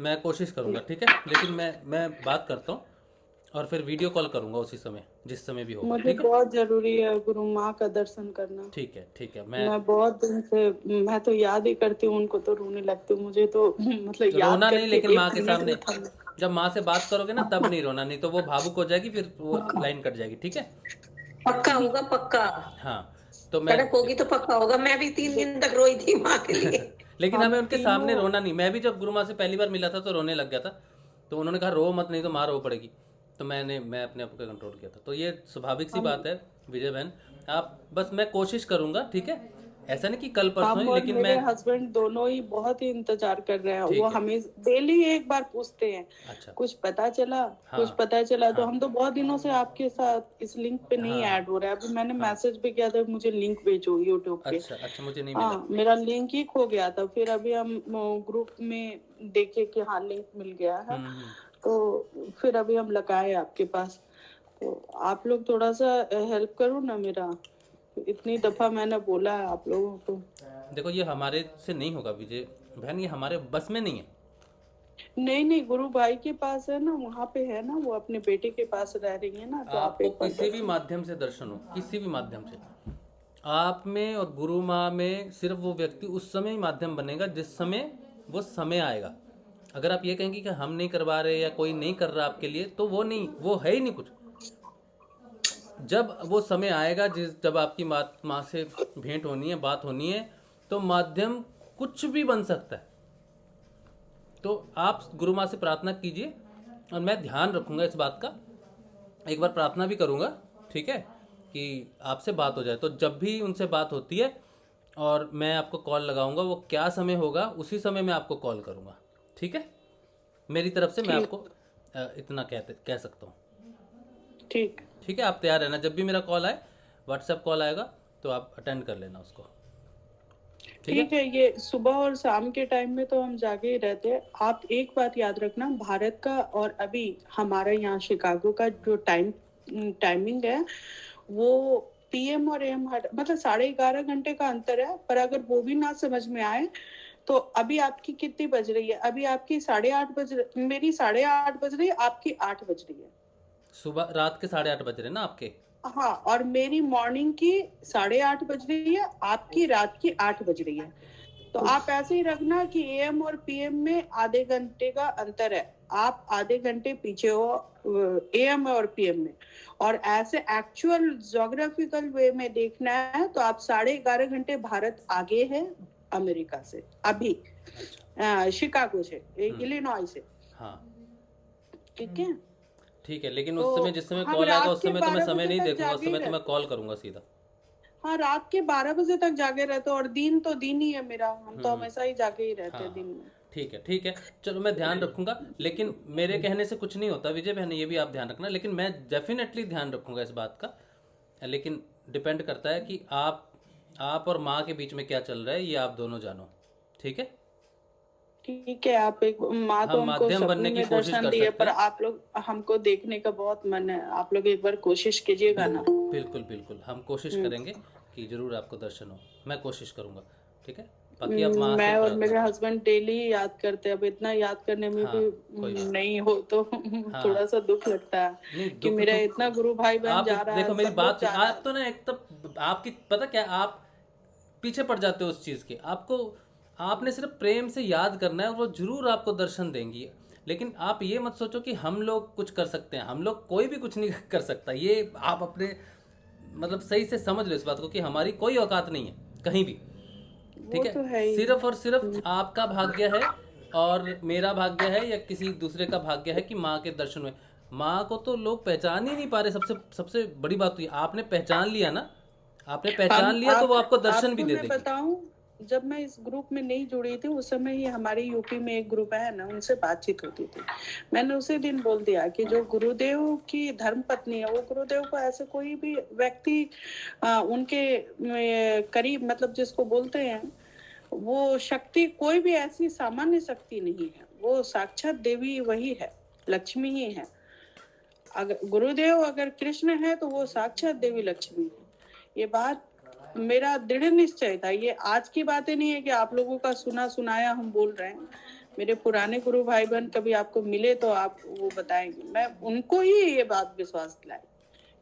मैं कोशिश करूंगा। ठीक है, लेकिन मैं बात करता हूँ और फिर वीडियो कॉल करूंगा उसी समय, जिस समय भी होगा। मुझे बहुत जरूरी है गुरु माँ का दर्शन करना। ठीक है। मैं बहुत दिन से, मैं तो याद ही करती हूँ उनको, तो रोने लगती हूँ। मुझे तो मतलब याद रोना नहीं, लेकिन माँ के सामने जब माँ से बात करोगे ना तब नहीं रोना, नहीं तो वो भावुक हो जाएगी, फिर वो लाइन कट जाएगी। ठीक है, पक्का होगा, पक्का। हाँ, तो मैं कड़क होगी तो पक्का होगा। मैं भी 3 दिन तक रोई थी माँ के लिए। लेकिन हमें उनके सामने रोना नहीं। मैं भी जब गुरु माँ से पहली बार मिला था तो रोने लग गया था, तो उन्होंने कहा रो मत, नहीं तो माँ रो पड़ेगी। तो मैं अपने आप को कंट्रोल किया था। तो ये स्वाभाविक सी बात है विजय बहन, आप बस, मैं कोशिश करूंगा, ठीक है, ऐसा नहीं कि कल परसों ही, लेकिन मेरे मैं हस्बैंड दोनों ही बहुत ही इंतजार कर रहे हैं। वो हमें डेली एक बार पूछते हैं, अच्छा कुछ पता चला, कुछ पता चला। तो हम तो बहुत दिनों से आपके साथ इस लिंक पे नहीं ऐड हो रहा है। अभी मैंने मैसेज भी किया था मुझे लिंक भेजो यूट्यूब पे। अच्छा, मुझे नहीं मिला। मेरा लिंक ही खो गया था। फिर अभी हम ग्रुप में देखे कि हाँ लिंक मिल गया है, तो फिर अभी हम लगाए आपके पास। तो आप लोग थोड़ा सा हेल्प करो ना मेरा। इतनी दफा मैंने बोला है आप लोगों को। देखो ये हमारे से नहीं होगा विजय बहन, ये हमारे बस में नहीं है। नहीं, गुरु भाई के पास है ना, वहाँ पे है ना, वो अपने बेटे के पास रह रही है ना। तो आपको किसी भी माध्यम से दर्शन हो, किसी भी माध्यम से, आप में और गुरु माँ में सिर्फ वो व्यक्ति उस समय ही माध्यम बनेगा जिस समय वो समय आएगा। अगर आप ये कहेंगे कि हम नहीं करवा रहे या कोई नहीं कर रहा आपके लिए, तो वो नहीं, वो है ही नहीं कुछ। जब वो समय आएगा जब आपकी माँ से भेंट होनी है, बात होनी है, तो माध्यम कुछ भी बन सकता है। तो आप गुरु माँ से प्रार्थना कीजिए और मैं ध्यान रखूंगा इस बात का, एक बार प्रार्थना भी करूंगा, ठीक है, कि आपसे बात हो जाए। तो जब भी उनसे बात होती है और मैं आपको कॉल लगाऊंगा, वो क्या समय होगा उसी समय मैं आपको कॉल करूंगा, ठीक है। मेरी तरफ से मैं आपको इतना कह सकता हूँ, ठीक है। आप तैयार रहना, जब भी मेरा कॉल आए, व्हाट्सएप कॉल आएगा तो आप अटेंड कर लेना उसको, ठीक है। ये सुबह और शाम के टाइम में तो हम जागे ही रहते हैं। आप एक बात याद रखना, भारत का और अभी हमारा यहाँ शिकागो का जो टाइमिंग है वो PM और AM मतलब 11.5 घंटे का अंतर है। पर अगर वो भी ना समझ में आए तो अभी आपकी कितनी बज रही है? अभी आपकी 8:30 बज रही, मेरी 8:30 बज रही है, आपकी 8 बज रही है। सुबह रात के 8:30 बज रहे ना आपके? हाँ, और मेरी मॉर्निंग की 8:30 बज रही है, आपकी रात की 8 बज रही है। तो आप ऐसे ही रखना कि AM और PM में आधे घंटे का अंतर है। आप आधे घंटे पीछे हो AM और PM में। और ऐसे एक्चुअल ज्योग्राफिकल वे में देखना है तो आप 11.5 घंटे भारत आगे है अमेरिका से, अभी शिकागो से, इलिनॉय से। हाँ, ठीक है, लेकिन उस समय जिस समय कॉल आएगा उस समय तो मैं समय नहीं देखूंगा, उस समय तो मैं कॉल करूंगा सीधा। हाँ, रात के 12 बजे तक जागे रहते, और दिन तो दिन ही है मेरा, हम तो हमेशा ही जागे ही रहते हैं दिन में। ठीक है, चलो मैं ध्यान रखूंगा। लेकिन मेरे कहने से कुछ नहीं होता विजय बहन, ये भी आप ध्यान रखना। लेकिन मैं डेफिनेटली ध्यान रखूंगा इस बात का। लेकिन डिपेंड करता है कि आप और माँ के बीच में क्या चल रहा है, ये आप दोनों जानो, ठीक है। ठीक है, आप एक माँ तो हमको सपने में दर्शन दिए, पर आप लोग हमको देखने का बहुत मन है। आप लोग एक बार कोशिश कीजिएगा ना। बिल्कुल, हम कोशिश करेंगे कि जरूर आपको दर्शन हो। मैं कोशिश करूंगा, ठीक है। बाकी आप माँ मैं और मेरे हस्बैंड डेली याद करते हैं। अब इतना याद करने में भी नहीं हो तो थोड़ा सा दुख लगता है कि मेरा इतना गुरु भाई बहन जा रहा है। देखो मेरी बात, आप तो ना एक तो आपकी पता क्या, आप पीछे पड़ जाते हो उस चीज के। आपने सिर्फ प्रेम से याद करना है और वो जरूर आपको दर्शन देंगी। लेकिन आप ये मत सोचो कि हम लोग कुछ कर सकते हैं। हम लोग कोई भी कुछ नहीं कर सकता। ये आप अपने मतलब सही से समझ लो इस बात को कि हमारी कोई औकात नहीं है कहीं भी, ठीक है। तो सिर्फ और सिर्फ आपका भाग्य है और मेरा भाग्य है या किसी दूसरे का भाग्य है कि माँ के दर्शन हुए। माँ को तो लोग पहचान ही नहीं पा रहे। सबसे बड़ी बात तो ये, आपने पहचान लिया ना, आपने पहचान लिया तो वो आपको दर्शन भी दे देगी। बताऊं, जब मैं इस ग्रुप में नहीं जुड़ी थी उस समय ही हमारे यूपी में एक ग्रुप है ना, उनसे बातचीत होती थी। मैंने उसी दिन बोल दिया कि जो गुरुदेव की धर्म पत्नी है, वो गुरुदेव को ऐसे कोई भी व्यक्ति उनके करीब, मतलब जिसको बोलते हैं वो शक्ति, कोई भी ऐसी सामान्य शक्ति नहीं है। वो साक्षात देवी वही है, लक्ष्मी ही है। अगर गुरुदेव अगर कृष्ण है तो वो साक्षात देवी लक्ष्मी है। ये बात मेरा दृढ़ निश्चय था। ये आज की बातें नहीं है कि आप लोगों का सुना सुनाया हम बोल रहे हैं। मेरे पुराने गुरु भाई बहन कभी आपको मिले तो आप वो बताएंगे। मैं उनको ही ये बात विश्वास दिलाई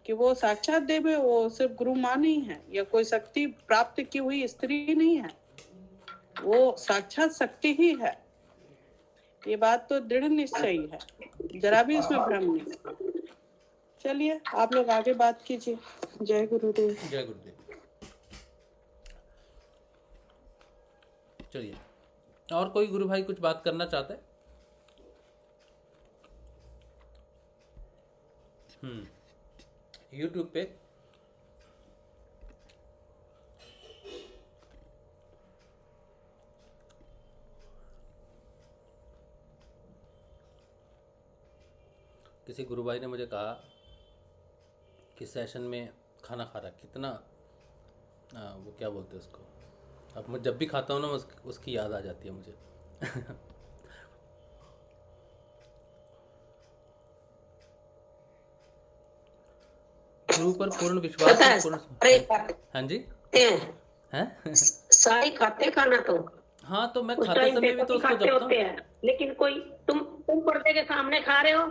कि वो साक्षात देवी, वो सिर्फ गुरु माँ नहीं है या कोई शक्ति प्राप्त की हुई स्त्री नहीं है, वो साक्षात शक्ति ही है। ये बात तो दृढ़ निश्चय है, जरा भी इसमें भ्रम नहीं। चलिए आप लोग आगे बात कीजिए। जय गुरुदेव। जय गुरुदेव। चलिए, और कोई गुरु भाई कुछ बात करना चाहते हैं? यूट्यूब पे किसी गुरु भाई ने मुझे कहा कि सेशन में खाना खा रहा, कितना वो क्या बोलते हैं उसको, अब मैं जब भी खाता हूँ ना उसकी याद आ जाती है मुझे। गुरु पर पूर्ण विश्वास है, पूर्ण। हाँ जी, हैं सारे खाते खाना तो। हाँ, तो मैं खाते समय भी तो उसको जपता हूँ। लेकिन कोई तुम पर्दे के सामने खा रहे हो,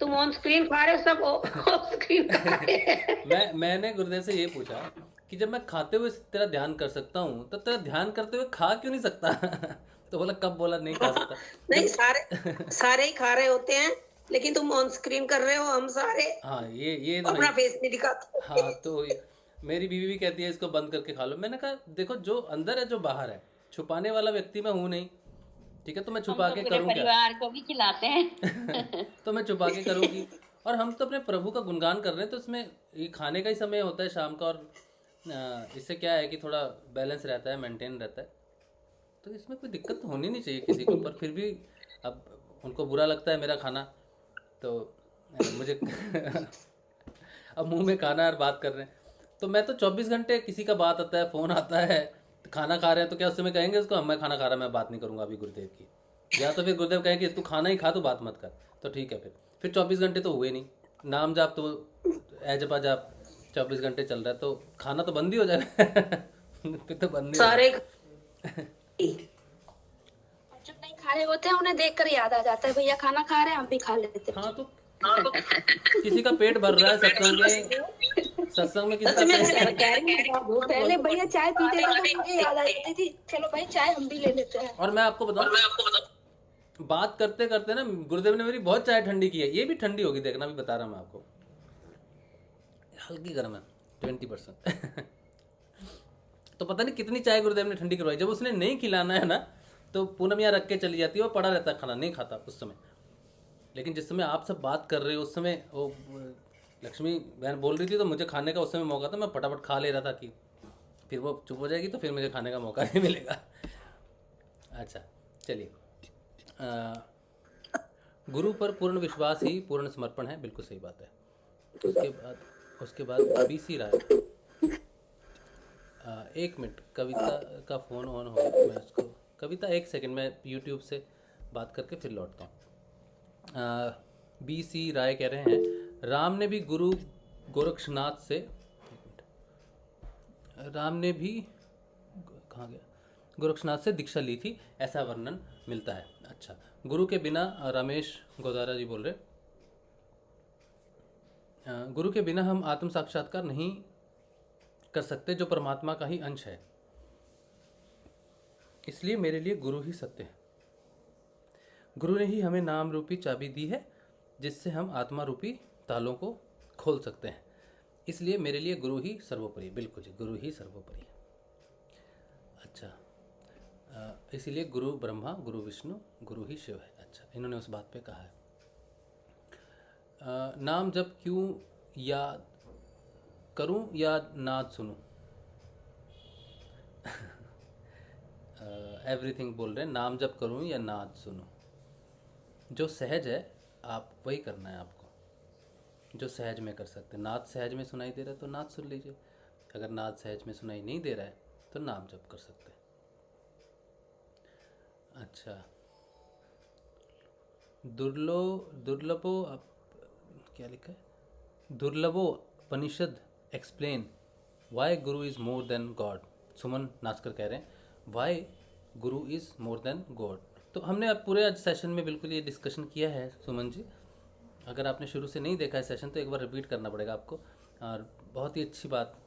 तुम ऑन स्क्रीन खा रहे हो, सब ऑफ स्क्रीन खा रहे हैं। मैंने गुरुदेव से ये पूछा कि जब मैं खाते हुए तेरा ध्यान कर सकता हूँ तो तेरा ध्यान करते हुए खा क्यों नहीं सकता? तो बोला, कब बोला नहीं खा सकता? नहीं, सारे ही खा रहे होते हैं, लेकिन तुम ऑन स्क्रीन कर रहे हो, हम सारे हाँ ये तो अपना फेस नहीं दिखाते। हाँ, तो मेरी बीवी भी कहती है इसको बंद करके खा लो। मैंने कहा देखो, जो अंदर है जो बाहर है, छुपाने वाला व्यक्ति मैं हूँ नहीं, ठीक है, तो मैं छुपा के करूँ क्या? परिवार को भी खिलाते हैं। तो मैं छुपा के करूँगी। और हम तो अपने प्रभु का गुणगान कर रहे हैं, तो इसमें ये खाने का ही समय होता है शाम का, और इससे क्या है कि थोड़ा बैलेंस रहता है, मेंटेन रहता है, तो इसमें कोई दिक्कत तो होनी नहीं चाहिए किसी को। पर फिर भी अब उनको बुरा लगता है मेरा खाना, तो मुझे अब मुंह में खाना और बात कर रहे हैं, तो मैं तो 24 घंटे किसी का बात आता है, फ़ोन आता है, खाना खा रहे हैं, तो क्या उससे में कहेंगे उसको मैं खाना खा रहा, मैं बात नहीं करूँगा अभी गुरुदेव की, या तो फिर गुरुदेव कहेंगे तू खाना ही खा, तू बात मत कर, तो ठीक है। फिर 24 घंटे तो हुए नहीं, नाम जाप तो जपा जाप 24 घंटे चल रहा है, तो खाना तो बंद ही हो जाएगा। फिर तो बंद सारे जो नहीं खा रहे होते हैं उन्हें देखकर याद आ जाता है, भैया खाना खा रहे हैं, हम भी खा लेते हैं। हाँ, तो किसी का पेट भर रहा है सत्संग में किसी का पहले भैया चाय पीते थे तो मुझे याद आ जाती थी, चलो भाई चाय हम भी ले लेते हैं। और मैं आपको बताऊं, बात करते करते ना गुरुदेव ने मेरी बहुत चाय ठंडी की है, ये भी ठंडी होगी, देखना, भी बता रहा मैं आपको, हल्की गर्म है 20%। तो पता नहीं कितनी चाय गुरुदेव ने ठंडी करवाई। जब उसने नहीं खिलाना है ना, तो पूनम यहाँ रख के चली जाती है, वो पड़ा रहता है, खाना नहीं खाता उस समय। लेकिन जिस समय आप सब बात कर रहे हो, उस समय वो लक्ष्मी बहन बोल रही थी, तो मुझे खाने का उस समय मौका था, मैं फटाफट खा ले रहा था कि फिर वो चुप हो जाएगी, तो फिर मुझे खाने का मौका नहीं मिलेगा। अच्छा, चलिए, गुरु पर पूर्ण विश्वास ही पूर्ण समर्पण है, बिल्कुल सही बात है। उसके बाद BC राय, एक मिनट, कविता का फ़ोन ऑन हो, मैं उसको, कविता एक सेकंड, मैं यूट्यूब से बात करके फिर लौटता हूँ। BC राय कह रहे हैं, राम ने भी गुरु गोरक्षनाथ से, राम ने भी कहाँ गया, गोरक्षनाथ से दीक्षा ली थी, ऐसा वर्णन मिलता है। अच्छा, गुरु के बिना, रमेश गोदारा जी बोल रहे, गुरु के बिना हम आत्म साक्षात्कार नहीं कर सकते, जो परमात्मा का ही अंश है, इसलिए मेरे लिए गुरु ही सत्य है। गुरु ने ही हमें नाम रूपी चाबी दी है, जिससे हम आत्मा रूपी तालों को खोल सकते हैं, इसलिए मेरे लिए गुरु ही सर्वोपरि। बिल्कुल जी, गुरु ही सर्वोपरि। अच्छा, इसीलिए गुरु ब्रह्मा, गुरु विष्णु, गुरु ही शिव है। अच्छा, इन्होंने उस बात पे कहा है। नाम जब क्यों याद करूं या नाद सुनूं? एवरीथिंग बोल रहे हैं, नाम जब करूं या नाद सुनूं, जो सहज है आप वही करना है आपको, जो सहज में कर सकते हैं। नाद सहज में सुनाई दे रहा है तो नाद सुन लीजिए, अगर नाद सहज में सुनाई नहीं दे रहा है तो नाम जप कर सकते हैं। अच्छा, दुर्लभो क्या लिखा है, दुर्लभो उपनिषद explain why Guru is more than God. सुमन नाचकर कह रहे हैं Y Guru is more than God. तो हमने अब पूरे आज सेशन में बिल्कुल ये डिस्कशन किया है सुमन जी, अगर आपने शुरू से नहीं देखा है सेशन तो एक बार रिपीट करना पड़ेगा आपको। और बहुत ही अच्छी बात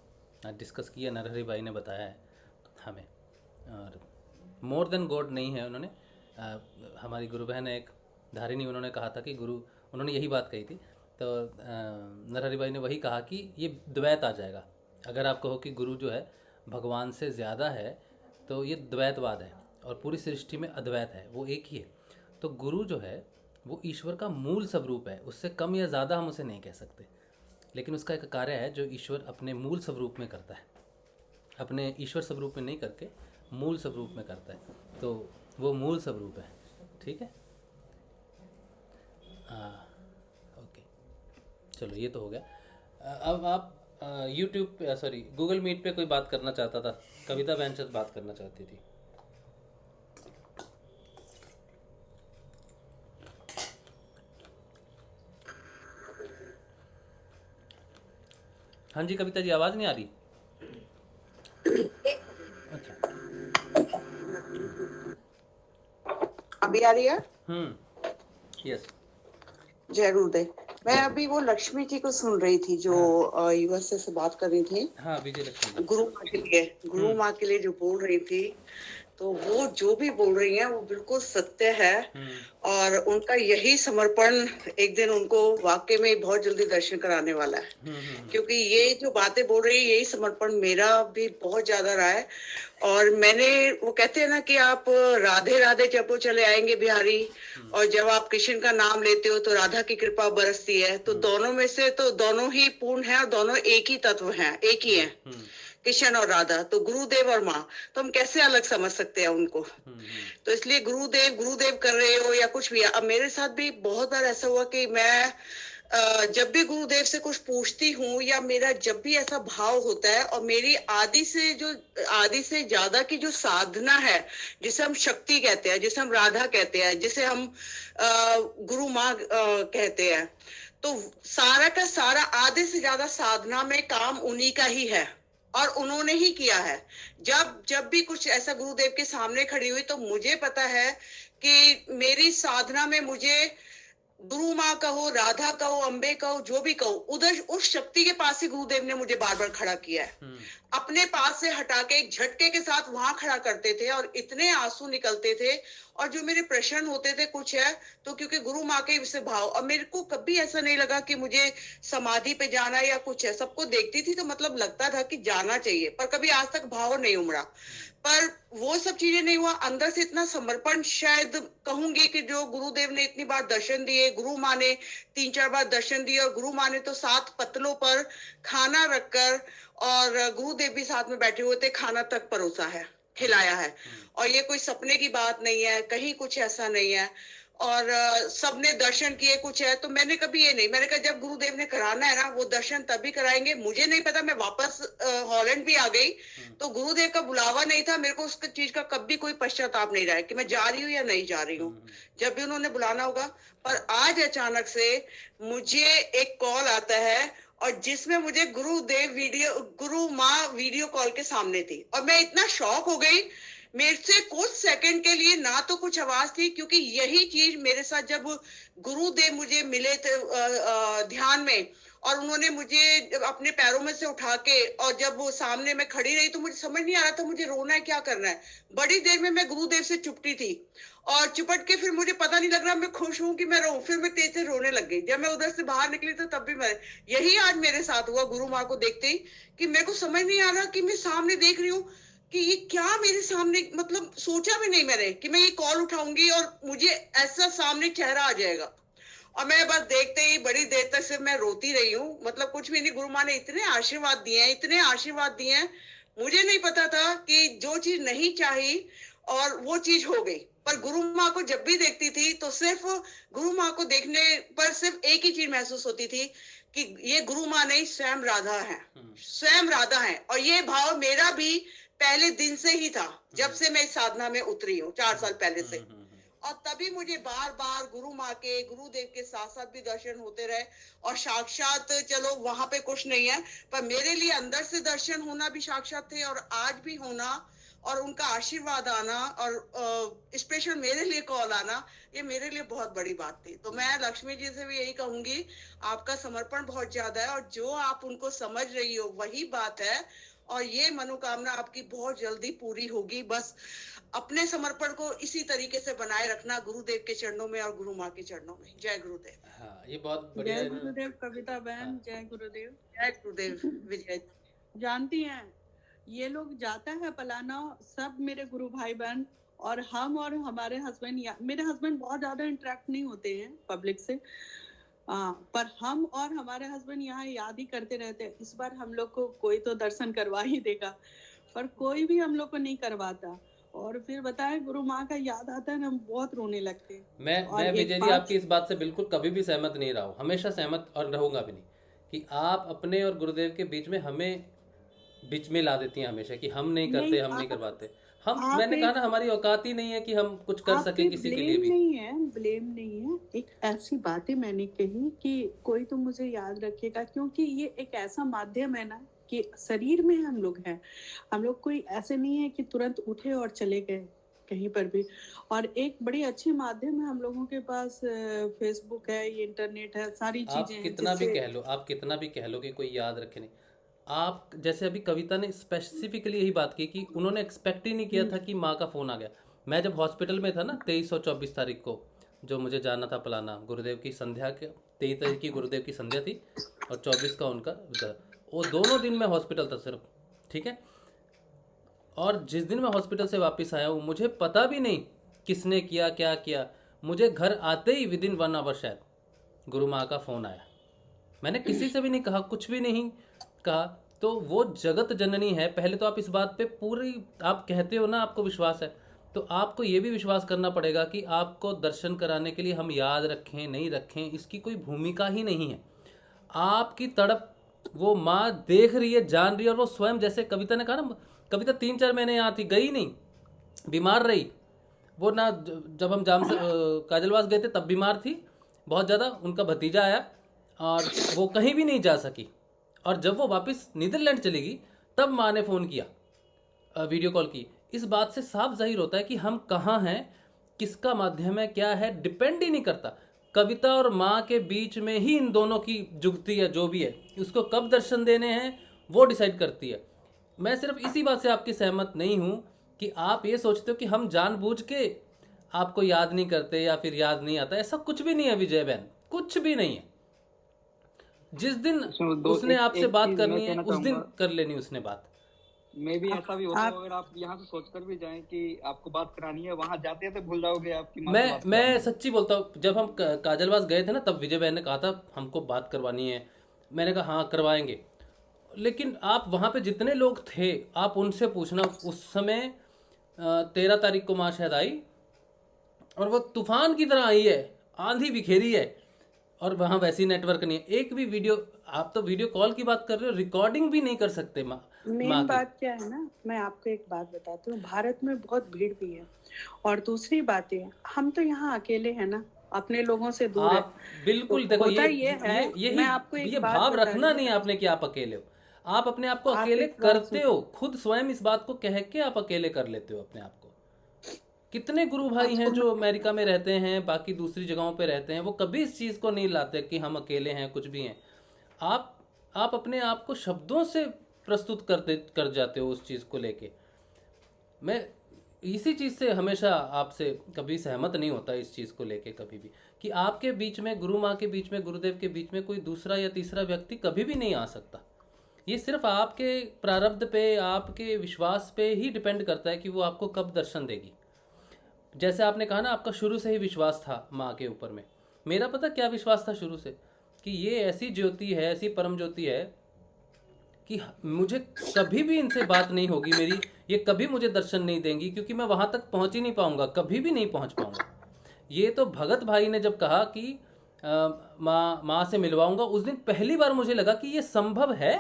डिस्कस की है, नरहरि भाई ने बताया है हमें। और मोर देन गॉड नहीं है, उन्होंने हमारी गुरु बहन एक धारिणी, उन्होंने कहा था कि गुरु, उन्होंने यही बात कही थी, तो नरहरि भाई ने वही कहा कि ये द्वैत आ जाएगा। अगर आप कहो कि गुरु जो है भगवान से ज़्यादा है तो ये द्वैतवाद है और पूरी सृष्टि में अद्वैत है, वो एक ही है। तो गुरु जो है वो ईश्वर का मूल स्वरूप है, उससे कम या ज़्यादा हम उसे नहीं कह सकते, लेकिन उसका एक कार्य है जो ईश्वर अपने मूल स्वरूप में करता है, अपने ईश्वर स्वरूप में नहीं करके मूल स्वरूप में करता है, तो वो मूल स्वरूप है। ठीक है, ओके, चलो ये तो हो गया। अब आप यूट्यूब पे, सॉरी गूगल मीट पे कोई बात करना चाहता था, कविता बहन से बात करना चाहती थी। हाँ जी कविता जी, आवाज़ नहीं आ रही? अच्छा, अभी आ रही है? यस। जय गुरुदेव। मैं अभी वो लक्ष्मी जी को सुन रही थी जो यूएसए से बात कर रही थी। हाँ, विजय लक्ष्मी। गुरु माँ के लिए जो बोल रही थी, तो वो जो भी बोल रही हैं वो बिल्कुल सत्य है। और उनका यही समर्पण एक दिन उनको वाकई में बहुत जल्दी दर्शन कराने वाला है, क्योंकि ये जो बातें बोल रही है यही समर्पण मेरा भी बहुत ज्यादा रहा है। और मैंने, वो कहते हैं ना कि आप राधे राधे जपो चले आएंगे बिहारी, और जब आप कृष्ण का नाम लेते हो तो राधा की कृपा बरसती है। तो दोनों में से तो दोनों ही पूर्ण है और दोनों एक ही तत्व हैं, एक ही है, कृष्ण और राधा। तो गुरुदेव और माँ, तो हम कैसे अलग समझ सकते हैं उनको? तो इसलिए गुरुदेव गुरुदेव कर रहे हो या कुछ भी। अब मेरे साथ भी बहुत बार ऐसा हुआ कि मैं जब भी गुरुदेव से कुछ पूछती हूँ या मेरा जब भी ऐसा भाव होता है, और मेरी आदि से ज्यादा की जो साधना है, जिसे हम शक्ति कहते हैं, जिसे हम राधा कहते हैं, जिसे हम गुरु माँ कहते हैं, तो सारा का सारा आधे से ज्यादा साधना में काम उन्हीं का ही है और उन्होंने ही किया है। जब भी कुछ ऐसा गुरुदेव के सामने खड़ी हुई तो मुझे पता है कि मेरी साधना में मुझे गुरु माँ कहो, राधा कहो, अम्बे कहो, जो भी कहो, उधर उस शक्ति के पास ही गुरुदेव ने मुझे बार बार खड़ा किया है। अपने पास से हटा के एक झटके के साथ वहां खड़ा करते थे और इतने आंसू निकलते थे। और जो मेरे प्रश्न होते थे कुछ है तो क्योंकि गुरु माँ के से भाव, और मेरे को कभी ऐसा नहीं लगा कि मुझे समाधि पे जाना है या कुछ है। सबको देखती थी तो मतलब लगता था कि जाना चाहिए, पर कभी आज तक भाव नहीं उमड़ा। पर वो सब चीजें नहीं हुआ। अंदर से इतना समर्पण, शायद कहूंगी कि जो गुरुदेव ने इतनी बार दर्शन दिए, गुरु माँ ने 3-4 बार दर्शन दिए, और गुरु माँ ने तो 7 पतलों पर खाना रखकर, और गुरुदेव भी साथ में बैठे हुए थे, खाना तक परोसा है, खिलाया है। और ये कोई सपने की बात नहीं है, कहीं कुछ ऐसा नहीं है। और सबने दर्शन किए कुछ है, तो मैंने कभी ये नहीं, मैंने कहा जब गुरुदेव ने कराना है ना वो दर्शन तभी कराएंगे। मुझे नहीं पता, मैं वापस हॉलैंड भी आ गई तो गुरुदेव का बुलावा नहीं था, मेरे को उस चीज का कभी कोई पश्चाताप नहीं रहा है कि मैं जा रही हूँ या नहीं जा रही हूँ, जब भी उन्होंने बुलाना होगा। पर आज अचानक से मुझे एक कॉल आता है और जिसमें मुझे गुरु माँ वीडियो कॉल के सामने थी, और मैं इतना शॉक हो गई। मेरे से कुछ सेकंड के लिए ना तो कुछ आवाज थी, क्योंकि यही चीज मेरे साथ जब गुरुदेव मुझे मिले थे ध्यान में, और उन्होंने मुझे अपने पैरों में से उठा के, और जब वो सामने मैं खड़ी रही तो मुझे समझ नहीं आ रहा था मुझे रोना है क्या करना है। बड़ी देर में मैं गुरुदेव से चुपटी थी और चिपट के फिर मुझे पता नहीं लग रहा मैं खुश हूं कि मैं रो, फिर मैं तेज से रोने लग गई। जब मैं उधर से बाहर निकली तो तब भी मैं, यही आज मेरे साथ हुआ गुरु माँ को देखते ही, कि मेरे को समझ नहीं आ रहा कि मैं सामने देख रही हूँ कि ये क्या मेरे सामने, मतलब सोचा भी नहीं मैंने कि मैं ये कॉल उठाऊंगी और मुझे ऐसा सामने चेहरा आ जाएगा। और मैं बस देखते ही बड़ी देर तक से मैं रोती रही हूँ, मतलब कुछ भी नहीं। गुरु माँ ने इतने आशीर्वाद दिए हैं, इतने आशीर्वाद दिए हैं, मुझे नहीं पता था कि जो चीज नहीं चाहिए और वो चीज हो गई। पर गुरु माँ को जब भी देखती थी तो सिर्फ गुरु माँ को देखने पर सिर्फ एक ही चीज महसूस होती थी कि ये गुरु माँ नहीं, स्वयं राधा है, स्वयं राधा है। और ये भाव मेरा भी पहले दिन से ही था, जब से मैं इस साधना में उतरी हूँ 4 साल पहले से। और तभी मुझे बार बार गुरु माँ के, गुरुदेव के साथ साथ भी दर्शन होते रहे। और साक्षात, चलो वहां पे कुछ नहीं है, पर मेरे लिए अंदर से दर्शन होना भी साक्षात थे, और आज भी होना, और उनका आशीर्वाद आना, और स्पेशल मेरे लिए कॉल आना, ये मेरे लिए बहुत बड़ी बात थी। तो मैं लक्ष्मी जी से भी यही कहूंगी, आपका समर्पण बहुत ज्यादा है, और जो आप उनको समझ रही हो वही बात है, और ये मनोकामना आपकी बहुत जल्दी पूरी होगी। बस अपने समर्पण को इसी तरीके से बनाए रखना, गुरुदेव के चरणों में और गुरु माँ के चरणों में। जय गुरुदेव। हाँ, ये बहुत बढ़िया। जय गुरुदेव कविता बहन। जय गुरुदेव। जय गुरुदेव विजय। जानती हैं ये लोग जाता है पलाना, सब मेरे गुरु भाई बहन और हम और हमारे हस्बैंड, मेरे हस्बैंड बहुत ज्यादा इंटरेक्ट नहीं होते हैं पब्लिक से, पर हम और हमारे हस्बैंड यहाँ याद ही करते रहते हैं, इस बार हम लोग को कोई तो दर्शन करवा ही देगा, पर कोई भी हम लोग को नहीं करवाता। और फिर बताए गुरु माँ का याद आता है ना, हम बहुत रोने लगते हैं। मैं विजय जी आपकी इस बात से बिल्कुल कभी भी सहमत नहीं रहा हूँ, हमेशा सहमत और रहूंगा भी नहीं, कि आप अपने और गुरुदेव के बीच में हमें बीच में ला देती हैं हमेशा, कि हम नहीं करते, हम नहीं करवाते। मैंने कहा ना, हमारी औकात ही नहीं है कि हम कुछ कर सके किसी के लिए भी। ब्लेम नहीं है, एक ऐसी बातें मैंने कही कि कोई तो मुझे याद रखेगा, क्योंकि ये एक ऐसा माध्यम है ना कि शरीर में हम लोग हैं, हम लोग कोई ऐसे नहीं है कि तुरंत उठे और चले गए कहीं पर भी। और एक बड़ी अच्छी माध्यम है हम लोगों के पास, फेसबुक है, ये इंटरनेट है, सारी चीजें हैं। कितना भी कह लो कि कोई याद रखे नहीं, आप जैसे अभी कविता ने स्पेसिफिकली यही बात की कि उन्होंने एक्सपेक्ट ही नहीं किया था कि माँ का फ़ोन आ गया। मैं जब हॉस्पिटल में था ना 23 और 24 तारीख को, जो मुझे जाना था पलाना, गुरुदेव की संध्या के 23 तारीख की गुरुदेव की संध्या थी और 24 का उनका, वो दोनों दिन मैं हॉस्पिटल था सिर्फ, ठीक है। और जिस दिन मैं हॉस्पिटल से वापस आया हूँ, मुझे पता भी नहीं किसने किया, क्या किया, मुझे घर आते ही विदिन 1 आवर शायद गुरु माँ का फ़ोन आया। मैंने किसी से भी नहीं कहा, कुछ भी नहीं कहा। तो वो जगत जननी है। पहले तो आप इस बात पे पूरी, आप कहते हो ना आपको विश्वास है, तो आपको ये भी विश्वास करना पड़ेगा कि आपको दर्शन कराने के लिए हम याद रखें नहीं रखें, इसकी कोई भूमिका ही नहीं है। आपकी तड़प वो माँ देख रही है, जान रही है, और वो स्वयं, जैसे कविता ने कहा ना, कविता 3-4 महीने यहाँ थी, गई नहीं, बीमार रही वो ना। जब हम काजलवास गए थे तब बीमार थी बहुत ज़्यादा। उनका भतीजा आया और वो कहीं भी नहीं जा सकी, और जब वो वापस नीदरलैंड चली गई तब माँ ने फ़ोन किया, वीडियो कॉल की। इस बात से साफ जाहिर होता है कि हम कहाँ हैं, किसका माध्यम है, क्या है, डिपेंड ही नहीं करता। कविता और माँ के बीच में ही इन दोनों की जुगती है, जो भी है, उसको कब दर्शन देने हैं वो डिसाइड करती है। मैं सिर्फ इसी बात से आपकी सहमत नहीं हूँ कि आप ये सोचते हो कि हम जानबूझ के आपको याद नहीं करते या फिर याद नहीं आता। ऐसा कुछ भी नहीं है विजय बहन, कुछ भी नहीं है। जिस दिन उसने आपसे बात करनी है उस दिन कर लेनी उसने बात। मैं भी ऐसा भी होता है, अगर आप यहाँ से सोचकर भी जाएं कि आपको बात करानी है, वहाँ जाते तो भूल जाओगे आपकी माँ। मैं सच्ची बोलता हूँ, जब हम काजलवास गए थे ना, तब विजय बहन ने कहा था हमको बात करवानी है। मैंने कहा हाँ करवाएंगे, लेकिन आप वहाँ पे जितने लोग थे आप उनसे पूछना। उस समय 13 तारीख को माँ शायद आई, और वो तूफान की तरह आई है, आंधी बिखेरी है, और वहाँ वैसी नेटवर्क नहीं है। एक भी वीडियो, आप तो वीडियो कॉल की बात कर रहे हो, रिकॉर्डिंग भी नहीं कर सकते माँ। मेन बात क्या है ना, मैं आपको एक बात बताती हूँ, भारत में बहुत भीड़ भी है, और दूसरी बात है हम तो यहाँ अकेले हैं ना, अपने लोगों से दूर है। बिल्कुल, देखो मैं आपको ये भाव रखना नहीं है आपने कि आप अकेले हो। आप अपने आप को अकेले करते हो, खुद स्वयं इस बात को कह के आप अकेले कर लेते हो अपने आप को। कितने गुरु भाई हैं जो अमेरिका में रहते हैं, बाकी दूसरी जगहों पे रहते हैं, वो कभी इस चीज़ को नहीं लाते कि हम अकेले हैं, कुछ भी हैं। आप अपने आप को शब्दों से प्रस्तुत कर जाते हो उस चीज़ को लेके। मैं इसी चीज़ से हमेशा आपसे कभी सहमत नहीं होता, इस चीज़ को लेके कभी भी, कि आपके बीच में, गुरु माँ के बीच में, गुरुदेव के बीच में कोई दूसरा या तीसरा व्यक्ति कभी भी नहीं आ सकता। ये सिर्फ आपके प्रारब्ध पे, आपके विश्वास पे ही डिपेंड करता है कि वो आपको कब दर्शन देगी। जैसे आपने कहा ना, आपका शुरू से ही विश्वास था माँ के ऊपर में। मेरा पता क्या विश्वास था शुरू से, कि ये ऐसी ज्योति है, ऐसी परम ज्योति है कि मुझे कभी भी इनसे बात नहीं होगी मेरी, ये कभी मुझे दर्शन नहीं देंगी, क्योंकि मैं वहाँ तक पहुँच ही नहीं पाऊँगा, कभी भी नहीं पहुँच पाऊँगा। ये तो भगत भाई ने जब कहा कि माँ से मिलवाऊँगा, उस दिन पहली बार मुझे लगा कि ये संभव है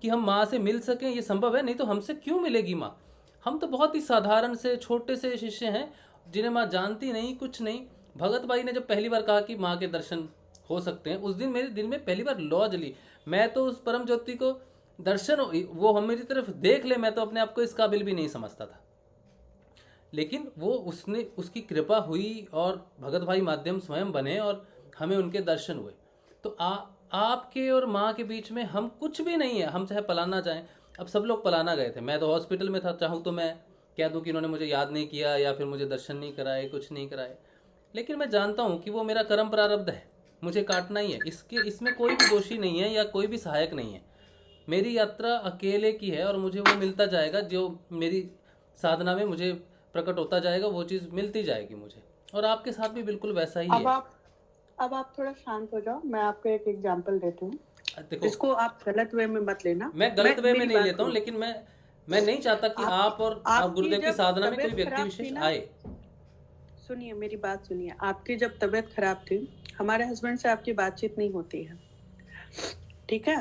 कि हम माँ से मिल सकें, ये संभव है, नहीं तो हमसे क्यों मिलेगी माँ। हम तो बहुत ही साधारण से छोटे से शिष्य हैं जिन्हें माँ जानती नहीं, कुछ नहीं। भगत भाई ने जब पहली बार कहा कि माँ के दर्शन हो सकते हैं, उस दिन मेरे दिल में पहली बार लौ जली। मैं तो उस परम ज्योति को दर्शन, वो हम मेरी तरफ देख ले, मैं तो अपने आप को इस काबिल भी नहीं समझता था। लेकिन वो उसकी कृपा हुई और भगत भाई माध्यम स्वयं बने और हमें उनके दर्शन हुए। तो आपके और माँ के बीच में हम कुछ भी नहीं है। हम चाहे पलाना जाएं, अब सब लोग पलाना गए थे, मैं तो हॉस्पिटल में था। चाहूँ तो मैं कह दूँ कि इन्होंने मुझे याद नहीं किया या फिर मुझे दर्शन नहीं कराए, कुछ नहीं कराए, लेकिन मैं जानता हूँ कि वो मेरा कर्म प्रारब्ध है, मुझे काटना ही है। इसमें कोई भी दोषी नहीं है या कोई भी सहायक नहीं है। मेरी यात्रा अकेले की है और मुझे वो मिलता जाएगा, जो मेरी साधना में मुझे प्रकट होता जाएगा वो चीज़ मिलती जाएगी मुझे। और आपके साथ भी बिल्कुल वैसा ही है। अब आप थोड़ा शांत हो जाओ, मैं आपको एक एग्जांपल देती हूँ। देखो, इसको आप गलत वे में मत लेना। मैं गलत वे में नहीं लेता हूँ, लेकिन मैं नहीं चाहता कि आप और गुरुदेव की साधना में कोई व्यक्ति विशेष आए। सुनिए, मेरी बात सुनिए। आपकी जब तबीयत खराब थी, हमारे हस्बैंड से आपकी बातचीत नहीं होती है, ठीक है?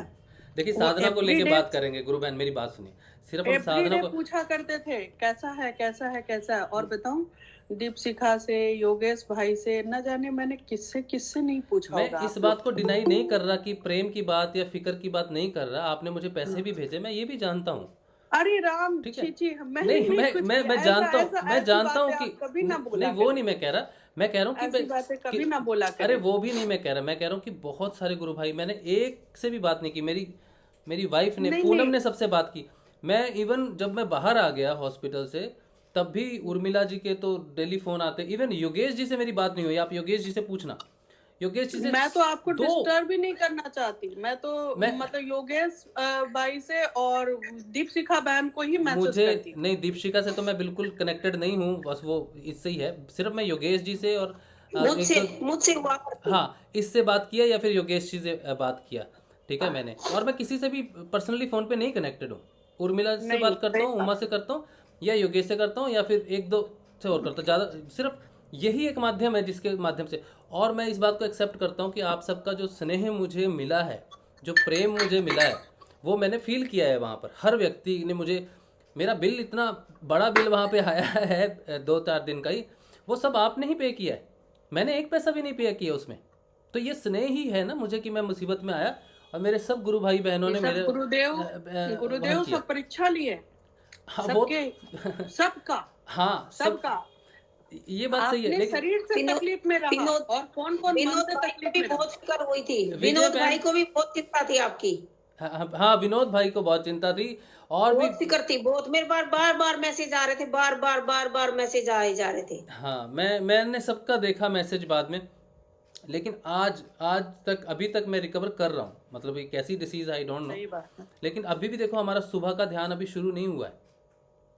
देखिए, साधना को लेके बात करेंगे गुरु बहन, मेरी बात सुनिए। सिर्फ हम साधना को पूछा करते थे कैसा है कैसा है कैसा है। और बताऊं, दीपशिखा से, योगेश भाई से, न जाने मैंने किससे नहीं पूछा होगा। मैं इस बात को डिनाई नहीं कर रहा कि प्रेम की बात या फिक्र की बात नहीं कर रहा। आपने मुझे पैसे भी भेजे, मैं ये भी जानता हूँ। अरे राम, ठीक है, मैं जानता हूँ कि कभी ना बोला। नहीं, वो नहीं मैं कह रहा। मैं कह रहा हूँ कि बातें कभी ना बोला करें। अरे वो भी नहीं मैं कह रहा। मैं कह रहा हूँ कि बहुत सारे गुरु भाई, मैंने एक से भी बात नहीं की। मेरी वाइफ ने, पूनम ने सबसे बात की। मैं इवन जब मैं बाहर आ गया हॉस्पिटल से, तब भी उर्मिला जी के तो डेली फोन आते। इवन योगेश जी से मेरी बात नहीं हुई। आप योगेश जी से पूछना। योगेश जी से मैं तो आपको डिस्टर्ब भी नहीं करना चाहती। मैं तो मतलब योगेश भाई से और दीपशिखा बहन को ही मैसेज करती। नहीं, दीपशिखा से तो मैं बिल्कुल कनेक्टेड नहीं हूँ, बस वो इससे ही है। सिर्फ मैं योगेश जी से और मुझसे हुआ, हाँ, इससे बात किया या फिर योगेश जी से बात किया, ठीक है मैंने। और मैं किसी से भी पर्सनली फोन पे नहीं कनेक्टेड हूँ। उर्मिला से बात करता हूँ, उमा से करता हूँ, या योगेश से करता हूँ, या फिर एक दो से और करता हूँ। ज़्यादा सिर्फ यही एक माध्यम है जिसके माध्यम से। और मैं इस बात को एक्सेप्ट करता हूँ कि आप सबका जो स्नेह मुझे मिला है, जो प्रेम मुझे मिला है, वो मैंने फील किया है वहाँ पर। हर व्यक्ति ने मुझे, मेरा बिल इतना बड़ा बिल वहाँ पे आया है 2-4 दिन का ही, वो सब आपने ही पे किया है। मैंने एक पैसा भी नहीं पे किया उसमें। तो ये स्नेह ही है ना मुझे, कि मैं मुसीबत में आया और मेरे सब गुरु भाई बहनों ने, मेरे गुरुदेव सब परीक्षा लिए। हाँ, सबका हाँ, सबका ये बात सही है। लेकिन शरीर से तकलीफ में रहा और कौन मन से तकलीफ में बहुत फिक्र हुई थी। विनोद भाई को भी बहुत चिंता थी आपकी। हाँ, विनोद भाई को बहुत चिंता थी और भी फिक्र थी बहुत। मेरे बार मैसेज आ रहे थे, बार मैसेज आए जा रहे थे। हाँ, मैंने सबका देखा मैसेज बाद में। लेकिन आज तक, अभी तक मैं रिकवर कर रहा हूँ। मतलब ये कैसी डिसीज आई डोंट नो, लेकिन अभी भी देखो हमारा सुबह का ध्यान अभी शुरू नहीं हुआ है।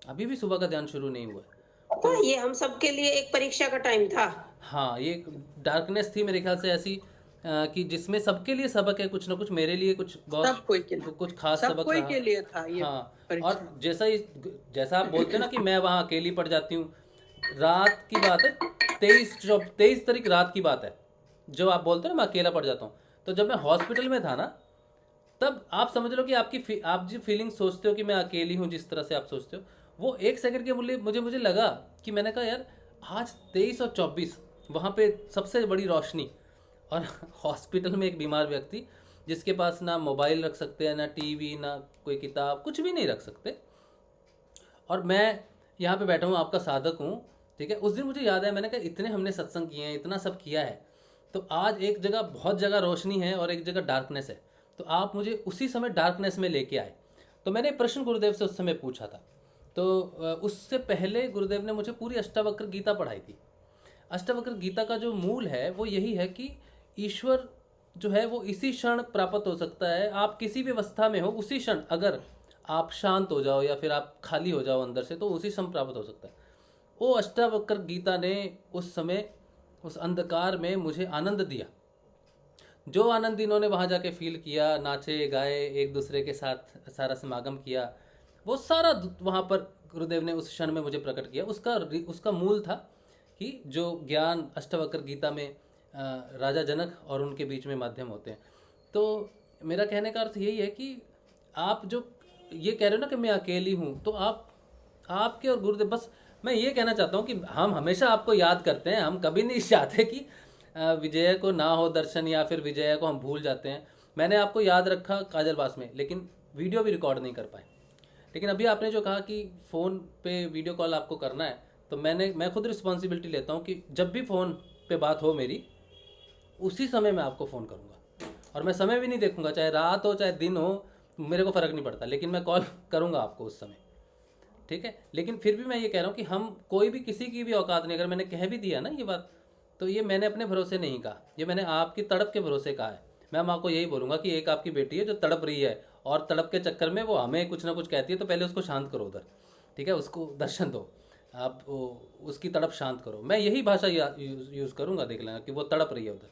अभी भी सुबह का ध्यान शुरू नहीं हुआ है। तो ये हम सबके लिए एक परीक्षा का टाइम था। हाँ, ये डार्कनेस थी मेरे ख्याल से ऐसी कि जिसमें सबके लिए सबक है कुछ ना कुछ। मेरे लिए कुछ बहुत कुछ खास सबक कोई के लिए था ये। हाँ, और जैसा आप बोलते हैं ना कि मैं वहाँ अकेली पड़ जाती हूँ। रात की बात है, 23 तारीख रात की बात है, जो आप बोलते हैं ना मैं अकेला पड़ जाता हूँ। तो जब मैं हॉस्पिटल में था ना, तब आप समझ लो कि आप जो फीलिंग सोचते हो कि मैं अकेली हूँ, जिस तरह से आप सोचते हो, वो एक सेकंड के लिए मुझे लगा कि मैंने कहा यार आज 23 और 24 वहाँ पे सबसे बड़ी रोशनी, और हॉस्पिटल में एक बीमार व्यक्ति जिसके पास ना मोबाइल रख सकते हैं, ना टीवी, ना कोई किताब, कुछ भी नहीं रख सकते। और मैं यहाँ पे बैठा हूँ, आपका साधक हूँ, ठीक है। उस दिन मुझे याद है, मैंने कहा इतने हमने सत्संग किए हैं, इतना सब किया है, तो आज एक जगह बहुत जगह रोशनी है और एक जगह डार्कनेस है। तो आप मुझे उसी समय डार्कनेस में लेके आए। तो मैंने प्रश्न गुरुदेव से उस समय पूछा था। तो उससे पहले गुरुदेव ने मुझे पूरी अष्टावक्र गीता पढ़ाई थी। अष्टावक्र गीता का जो मूल है वो यही है कि ईश्वर जो है वो इसी क्षण प्राप्त हो सकता है। आप किसी भी अवस्था में हो, उसी क्षण अगर आप शांत हो जाओ या फिर आप खाली हो जाओ अंदर से, तो उसी क्षण प्राप्त हो सकता है। वो अष्टावक्र गीता ने उस समय उस अंधकार में मुझे आनंद दिया। जो आनंद इन्होंने वहाँ जाके फील किया, नाचे गाए, एक दूसरे के साथ सारा समागम किया, वो सारा वहाँ पर गुरुदेव ने उस क्षण में मुझे प्रकट किया। उसका मूल था कि जो ज्ञान अष्टावक्र गीता में राजा जनक और उनके बीच में माध्यम होते हैं। तो मेरा कहने का अर्थ यही है कि आप जो ये कह रहे हो ना कि मैं अकेली हूँ, तो आपके और गुरुदेव, बस मैं ये कहना चाहता हूँ कि हम हमेशा आपको याद करते हैं। हम कभी नहीं चाहते कि विजय को ना हो दर्शन या फिर विजय को हम भूल जाते हैं। मैंने आपको याद रखा काजलवास में, लेकिन वीडियो भी रिकॉर्ड नहीं कर पाए। लेकिन अभी आपने जो कहा कि फ़ोन पे वीडियो कॉल आपको करना है, तो मैं खुद रिस्पॉन्सिबिलिटी लेता हूँ कि जब भी फ़ोन पे बात हो मेरी, उसी समय मैं आपको फ़ोन करूँगा। और मैं समय भी नहीं देखूँगा, चाहे रात हो चाहे दिन हो, मेरे को फ़र्क नहीं पड़ता, लेकिन मैं कॉल करूँगा आपको उस समय, ठीक है। लेकिन फिर भी मैं ये कह रहा हूँ कि हम कोई भी किसी की भी औकात नहीं। अगर मैंने कह भी दिया ना ये बात, तो ये मैंने अपने भरोसे नहीं कहा, ये मैंने आपकी तड़प के भरोसे कहा है। मैं आपको यही बोलूँगा कि एक आपकी बेटी है जो तड़प रही है और तड़प के चक्कर में वो हमें कुछ ना कुछ कहती है, तो पहले उसको शांत करो उधर, ठीक है, उसको दर्शन दो, आप उसकी तड़प शांत करो। मैं यही भाषा यूज़ करूँगा, देख लेना कि वो तड़प रही है उधर,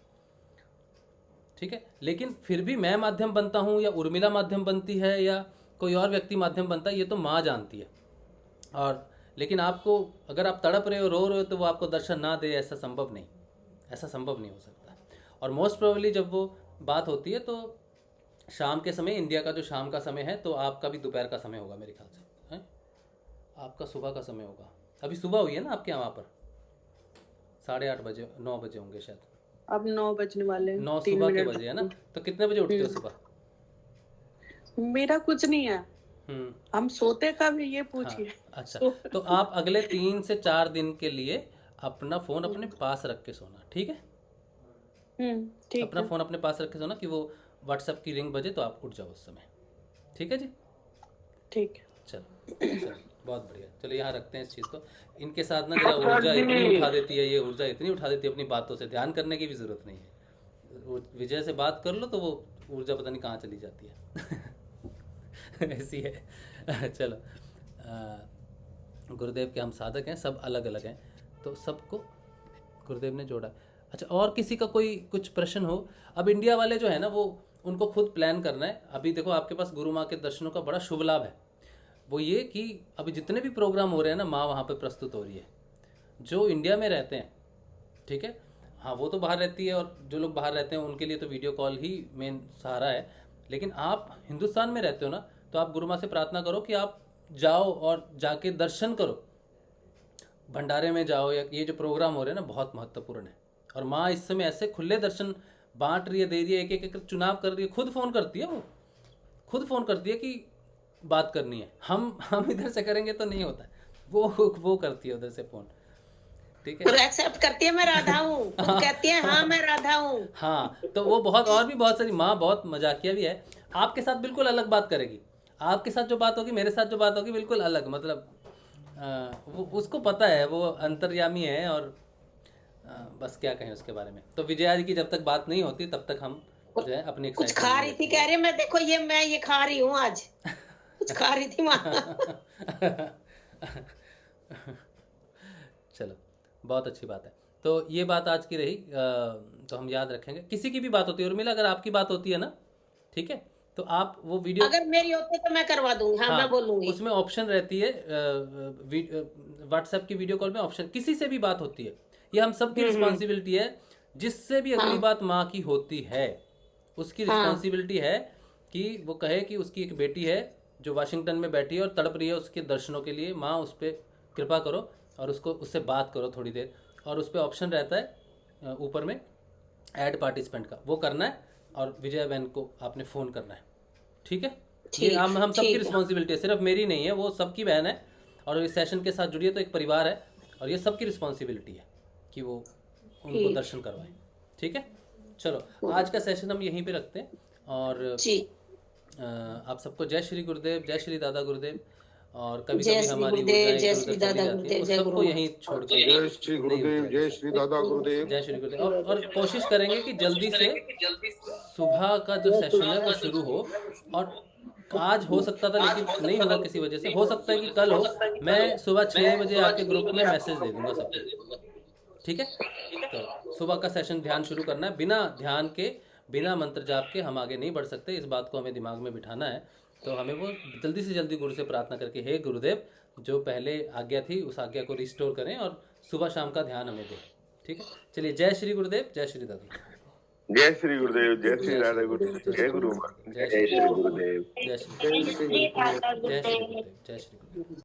ठीक है। लेकिन फिर भी मैं माध्यम बनता हूँ या उर्मिला माध्यम बनती है या कोई और व्यक्ति माध्यम बनता है, ये तो माँ जानती है। और लेकिन आपको, अगर आप तड़प रहे हो, रो रहे हो, तो वो आपको दर्शन ना दे, ऐसा संभव नहीं, ऐसा संभव नहीं हो सकता। और मोस्ट प्रोबेबली जब वो बात होती है तो शाम के समय, इंडिया का जो शाम का समय है, तो आपका भी दोपहर का समय होगा मेरे ख्याल से, हैं? आपका सुबह का समय होगा। अभी सुबह हुई है ना आपके वहाँ पर? 8:30 बजे, 9 बजे होंगे शायद। अब 9 बजने वाले हैं, 9 सुबह के बजे है ना? तो कितने बजे उठते हो सुबह? मेरा कुछ नहीं है, हम सोते कब है ये पूछिए। हाँ, अच्छा, तो आप अगले 3 से 4 दिन के लिए अपना फ़ोन अपने पास रख के सोना, ठीक है? ठीक अपना है। फ़ोन अपने पास रख के सोना कि वो व्हाट्सएप की रिंग बजे तो आप उठ जाओ उस समय, ठीक है जी? ठीक है। चलो बहुत बढ़िया। चलो यहाँ रखते हैं इस चीज़ को। इनके साथ ना जरा ऊर्जा इतनी उठा देती है, ये ऊर्जा इतनी उठा देती है अपनी बातों से, ध्यान करने की भी ज़रूरत नहीं है। विजय से बात कर लो तो वो ऊर्जा पता नहीं कहाँ चली जाती है ऐसी है। चलो, गुरुदेव के हम साधक हैं, सब अलग अलग हैं, तो सबको गुरुदेव ने जोड़ा। अच्छा, और किसी का कोई कुछ प्रश्न हो? अब इंडिया वाले जो है ना, वो उनको खुद प्लान करना है। अभी देखो आपके पास गुरु माँ के दर्शनों का बड़ा शुभ लाभ है, वो ये कि अभी जितने भी प्रोग्राम हो रहे हैं ना, माँ वहाँ पे प्रस्तुत हो रही है। जो इंडिया में रहते हैं, ठीक है, हाँ वो तो बाहर रहती है, और जो लोग बाहर रहते हैं उनके लिए तो वीडियो कॉल ही मेन सहारा है। लेकिन आप हिंदुस्तान में रहते हो ना, तो आप गुरु माँ से प्रार्थना करो कि आप जाओ और जाके दर्शन करो, भंडारे में जाओ, या ये जो प्रोग्राम हो रहे हैं ना बहुत महत्वपूर्ण है। और माँ इस समय ऐसे खुले दर्शन बांट रही है, दे रही है, एक एक चुनाव कर रही है, खुद फ़ोन करती है, वो खुद फ़ोन करती है कि बात करनी है। हम इधर से करेंगे तो नहीं होता है, वो करती है उधर से फ़ोन, ठीक है। तो एक्सेप्ट करती है मैं राधा हूँ, कहती है हाँ मैं राधा हूँ। हाँ, तो वो बहुत, और भी बहुत सारी, माँ बहुत मजाकिया भी है, आपके साथ बिल्कुल अलग बात करेगी। आपके साथ जो बात होगी, मेरे साथ जो बात होगी, बिल्कुल अलग, मतलब वो उसको पता है, वो अंतर्यामी है। और बस क्या कहें उसके बारे में। तो विजया जी की जब तक बात नहीं होती तब तक हम जो है अपनी कुछ खा रही थी, कह रही मैं देखो मैं ये खा रही हूँ आज, कुछ खा रही थी माँ। चलो, बहुत अच्छी बात है। तो ये बात आज की रही, तो हम याद रखेंगे। किसी की भी बात होती है उर्मिला, अगर आपकी बात होती है ना, ठीक है, तो आप वो वीडियो, अगर मेरी होती तो मैं करवा दूंगी। हाँ, मैं बोलूंगी। उसमें ऑप्शन रहती है, व्हाट्सएप की वीडियो कॉल में ऑप्शन, किसी से भी बात होती है, ये हम सबकी रिस्पॉन्सिबिलिटी है। जिससे भी अगली बात माँ की होती है, उसकी रिस्पॉन्सिबिलिटी है कि वो कहे कि उसकी एक बेटी है जो वाशिंगटन में बैठी है और तड़प रही है उसके दर्शनों के लिए, माँ उस पर कृपा करो और उससे बात करो थोड़ी देर। और उस पर ऑप्शन रहता है ऊपर में ऐड पार्टिसिपेंट का, वो करना है और विजया बहन को आपने फ़ोन करना है, ठीक है। ये हम सबकी रिस्पॉन्सिबिलिटी है, सिर्फ मेरी नहीं है, वो सबकी बहन है और इस सेशन के साथ जुड़ी है तो एक परिवार है, और ये सबकी रिस्पॉन्सिबिलिटी है कि वो उनको दर्शन करवाएं, ठीक है। चलो, आज का सेशन हम यहीं पे रखते हैं, और आप सबको जय श्री गुरुदेव, जय श्री दादा गुरुदेव। और कभी कभी हमारी जय श्री दादा गुरुदेव, जय सबको यहीं छोड़ के जय श्री गुरुदेव, जय श्री दादा गुरुदेव, जय श्री गुरुदेव। और कोशिश करेंगे कि जल्दी से सुबह का जो सेशन है वो शुरू हो। और आज हो सकता था लेकिन नहीं हुआ किसी वजह से, हो सकता है कि कल हो। मैं सुबह 6 बजे आपके ग्रुप में मैसेज दे दूंगा सबको, ठीक है। तो सुबह का सेशन ध्यान शुरू करना है, बिना ध्यान के, बिना मंत्र जाप के हम आगे नहीं बढ़ सकते। इस बात को हमें दिमाग में बिठाना है। तो हमें वो जल्दी से जल्दी गुरु से प्रार्थना करके, हे गुरुदेव, जो पहले आज्ञा थी उस आज्ञा को रिस्टोर करें और सुबह शाम का ध्यान हमें दें, ठीक है। चलिए, जय श्री गुरुदेव, जय श्री दादा, जय श्री गुरुदेव, जय श्री दादा गुरुदेव, जय गुरु, जय श्री गुरुदेव, जय श्री गुरुदेव, जय श्री गुरुदेव।